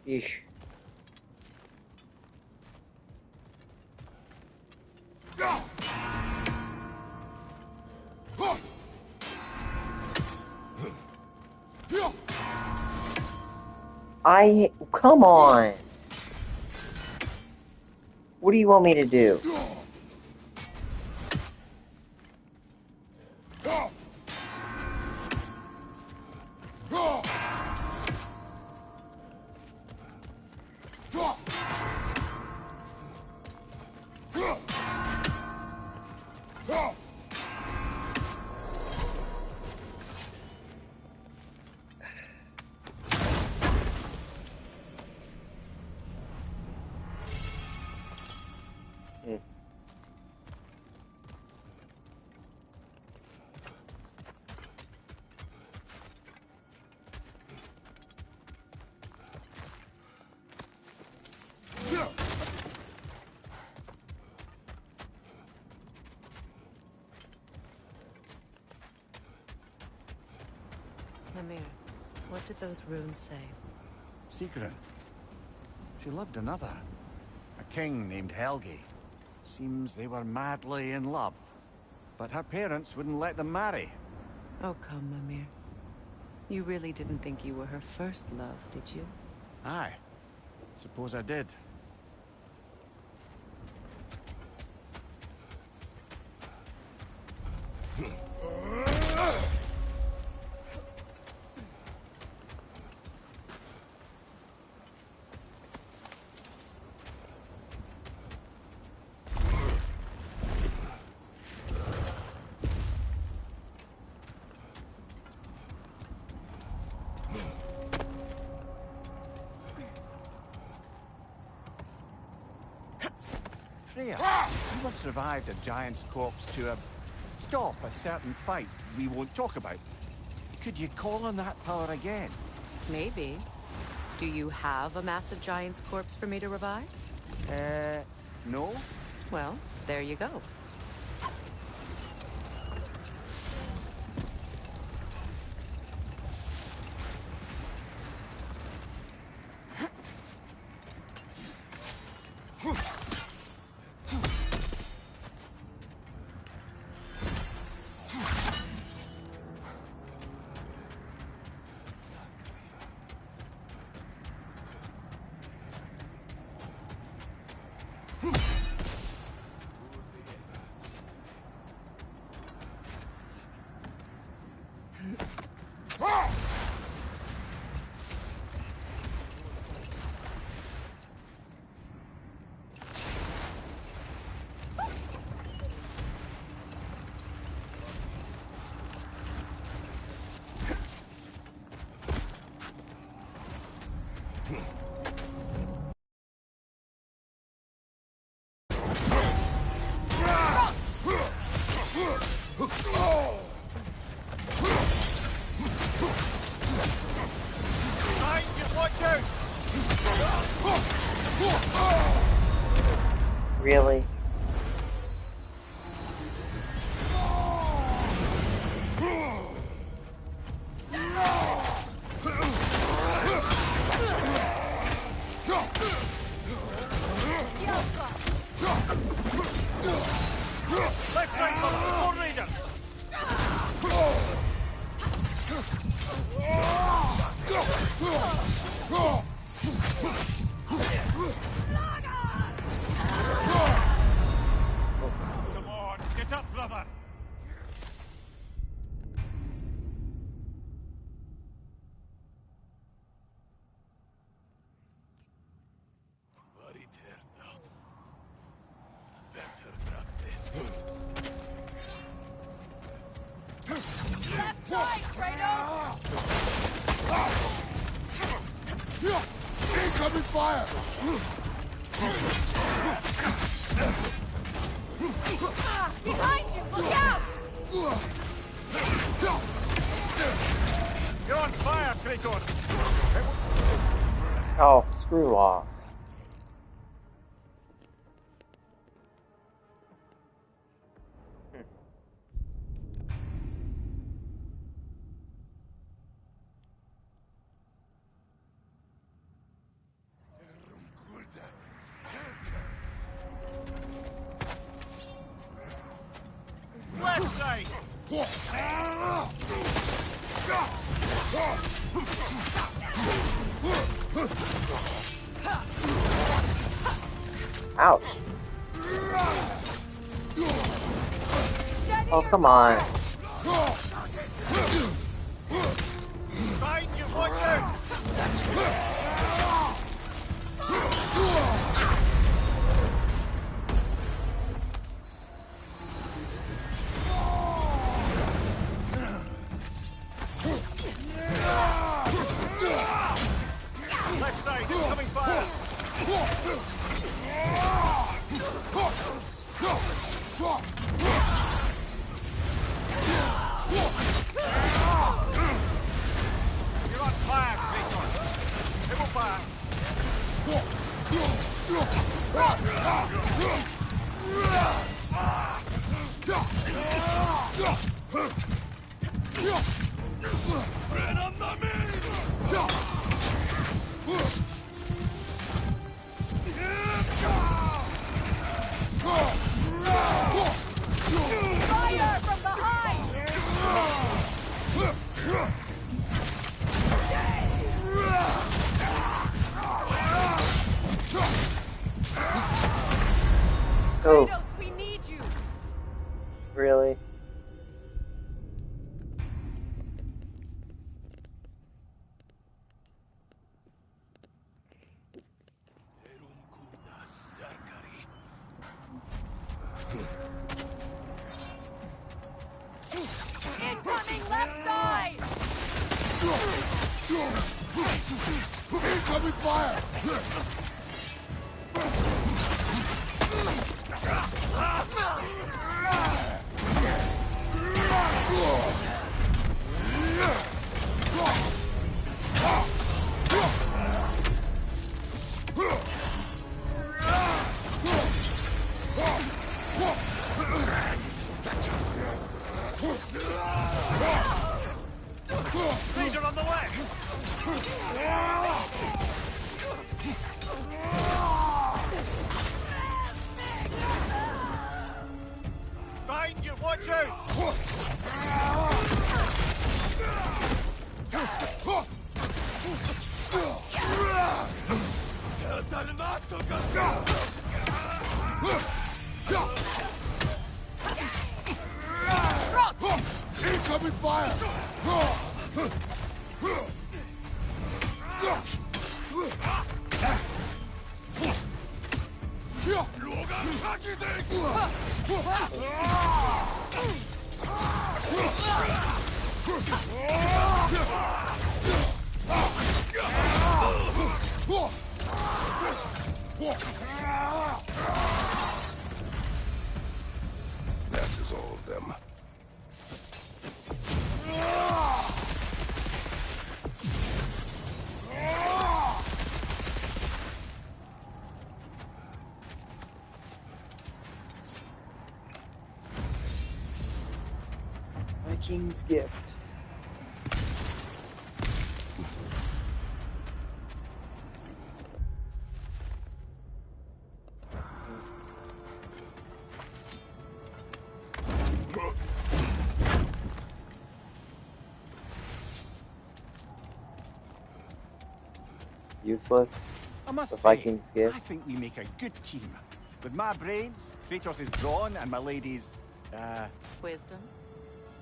Eesh. Come on! What do you want me to do? Amir, what did those runes say? Secret. She loved another. A king named Helgi. Seems they were madly in love. But her parents wouldn't let them marry. Oh, come, Amir. You really didn't think you were her first love, did you? Aye. Suppose I did. Freya, you once revived a giant's corpse to stop a certain fight we won't talk about. Could you call on that power again? Maybe. Do you have a massive giant's corpse for me to revive? No? Well, there you go. Really? Come on, get up, brother! Left side, Kratos! Incoming fire! Behind you! Look out! You're on fire, Kratos! Oh, screw off. Left side! Ouch. Oh, come on. Behind you, watch out! Left side, incoming fire! You're on fire, Kratos. Table fire. Fire from behind! Oh, Kratos, we need you! really? Incoming left side! Incoming fire! Raider on the left! Behind you, watch out! Incoming fire! That is all of them. Viking's gift. Useless. I must The say, Viking's gift. I think we make a good team. With my brains, Kratos' brawn, and my lady's, Wisdom,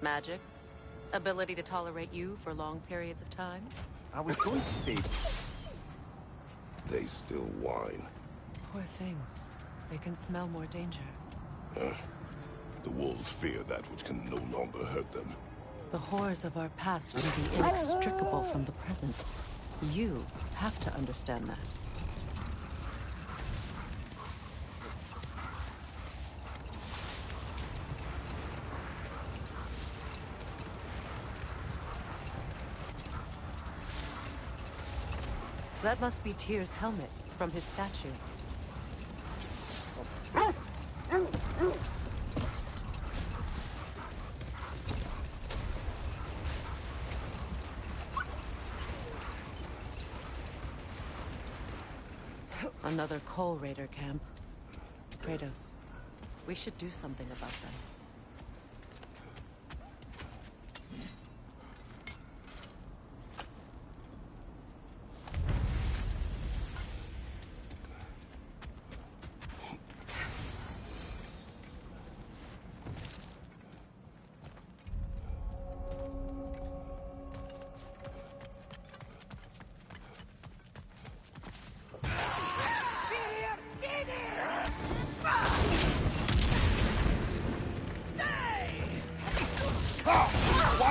magic, ability to tolerate you for long periods of time. I was going to say, They still whine. Poor things. They can smell more danger. The wolves fear that which can no longer hurt them. The horrors of our past may be inextricable from the present. You have to understand that. That must be Tyr's helmet from his statue. Another Coal Raider camp. Kratos, we should do something about them.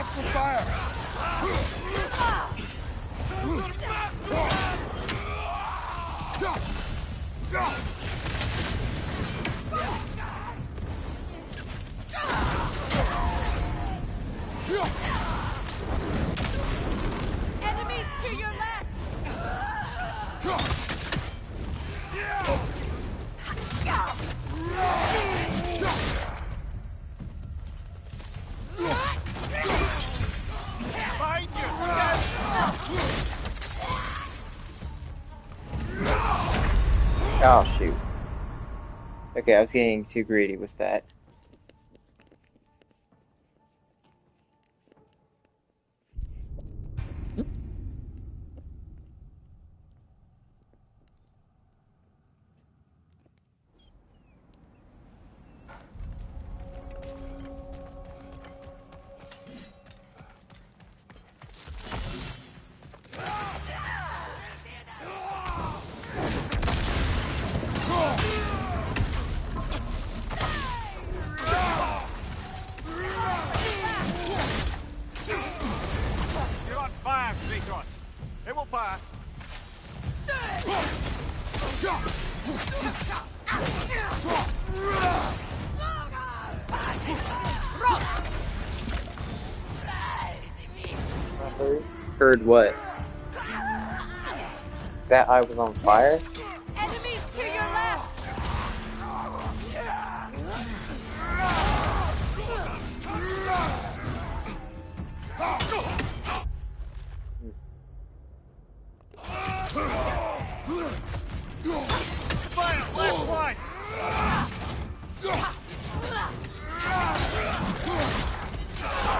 Watch the fire! Enemies to your left! Oh, shoot. Okay, I was getting too greedy with that. You're on fire, Kratos. It will pass. Heard what? That I was on fire? Enemies to your left! Fire, left flank!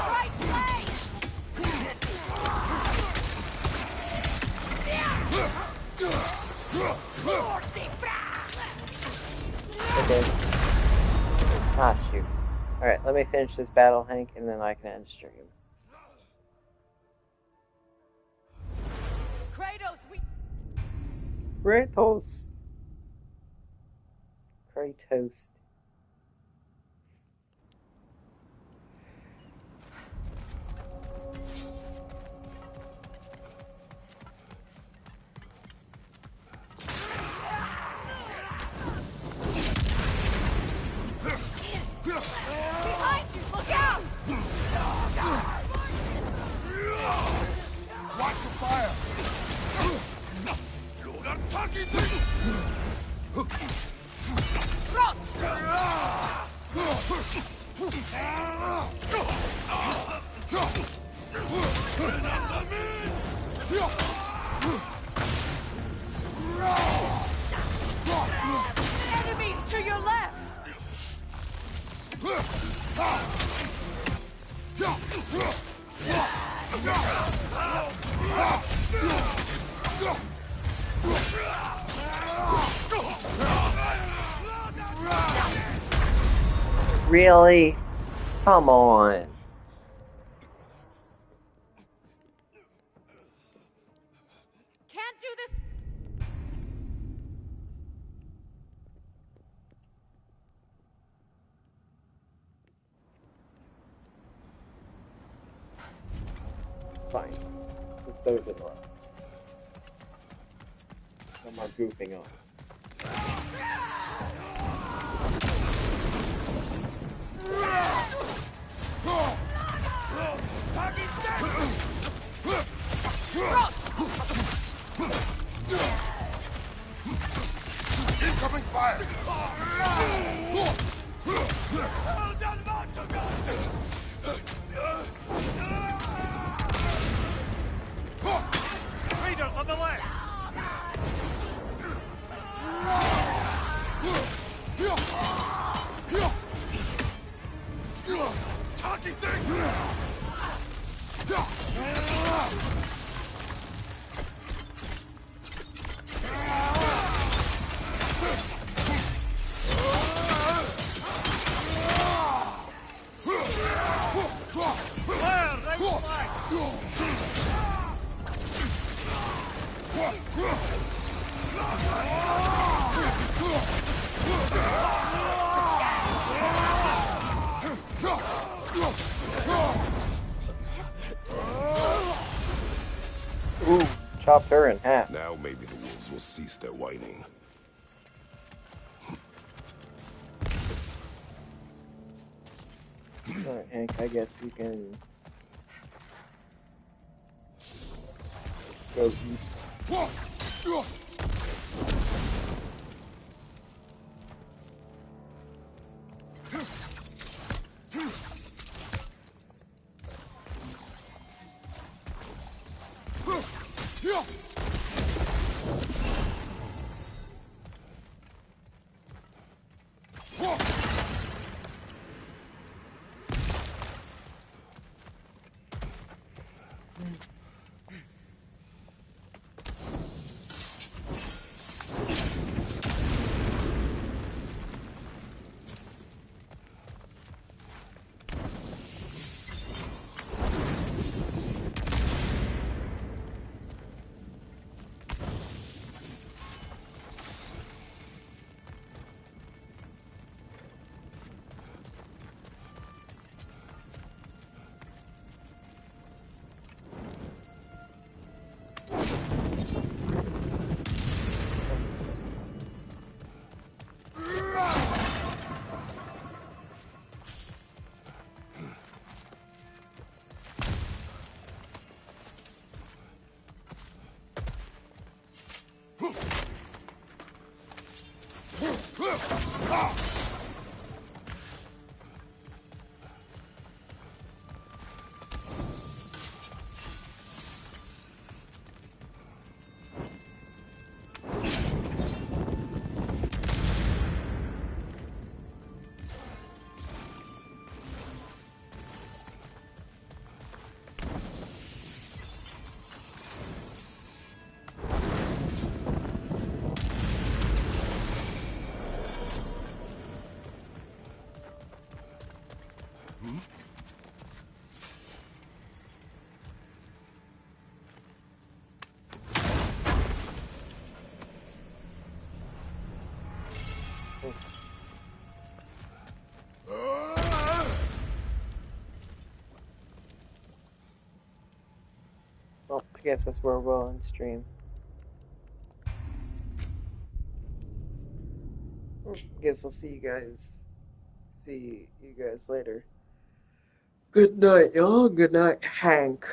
Right flank! Okay. Ah, shoot. Alright, let me finish this battle, Hank, and then I can end stream. Kratos, we... Kratos. Kratos. Behind you, look out! Watch the fire! Enemies to your left! Really? Come on. Can't do this. Fine. Just those it up. No more goofing on. Incoming fire! Raiders on the left! chopped her in half. Now maybe the wolves will cease their whining. Alright, Hank, I guess you can go eat. Well, I guess that's where we'll end stream. I guess I'll see you guys later. Good night, y'all. Good night, Hank.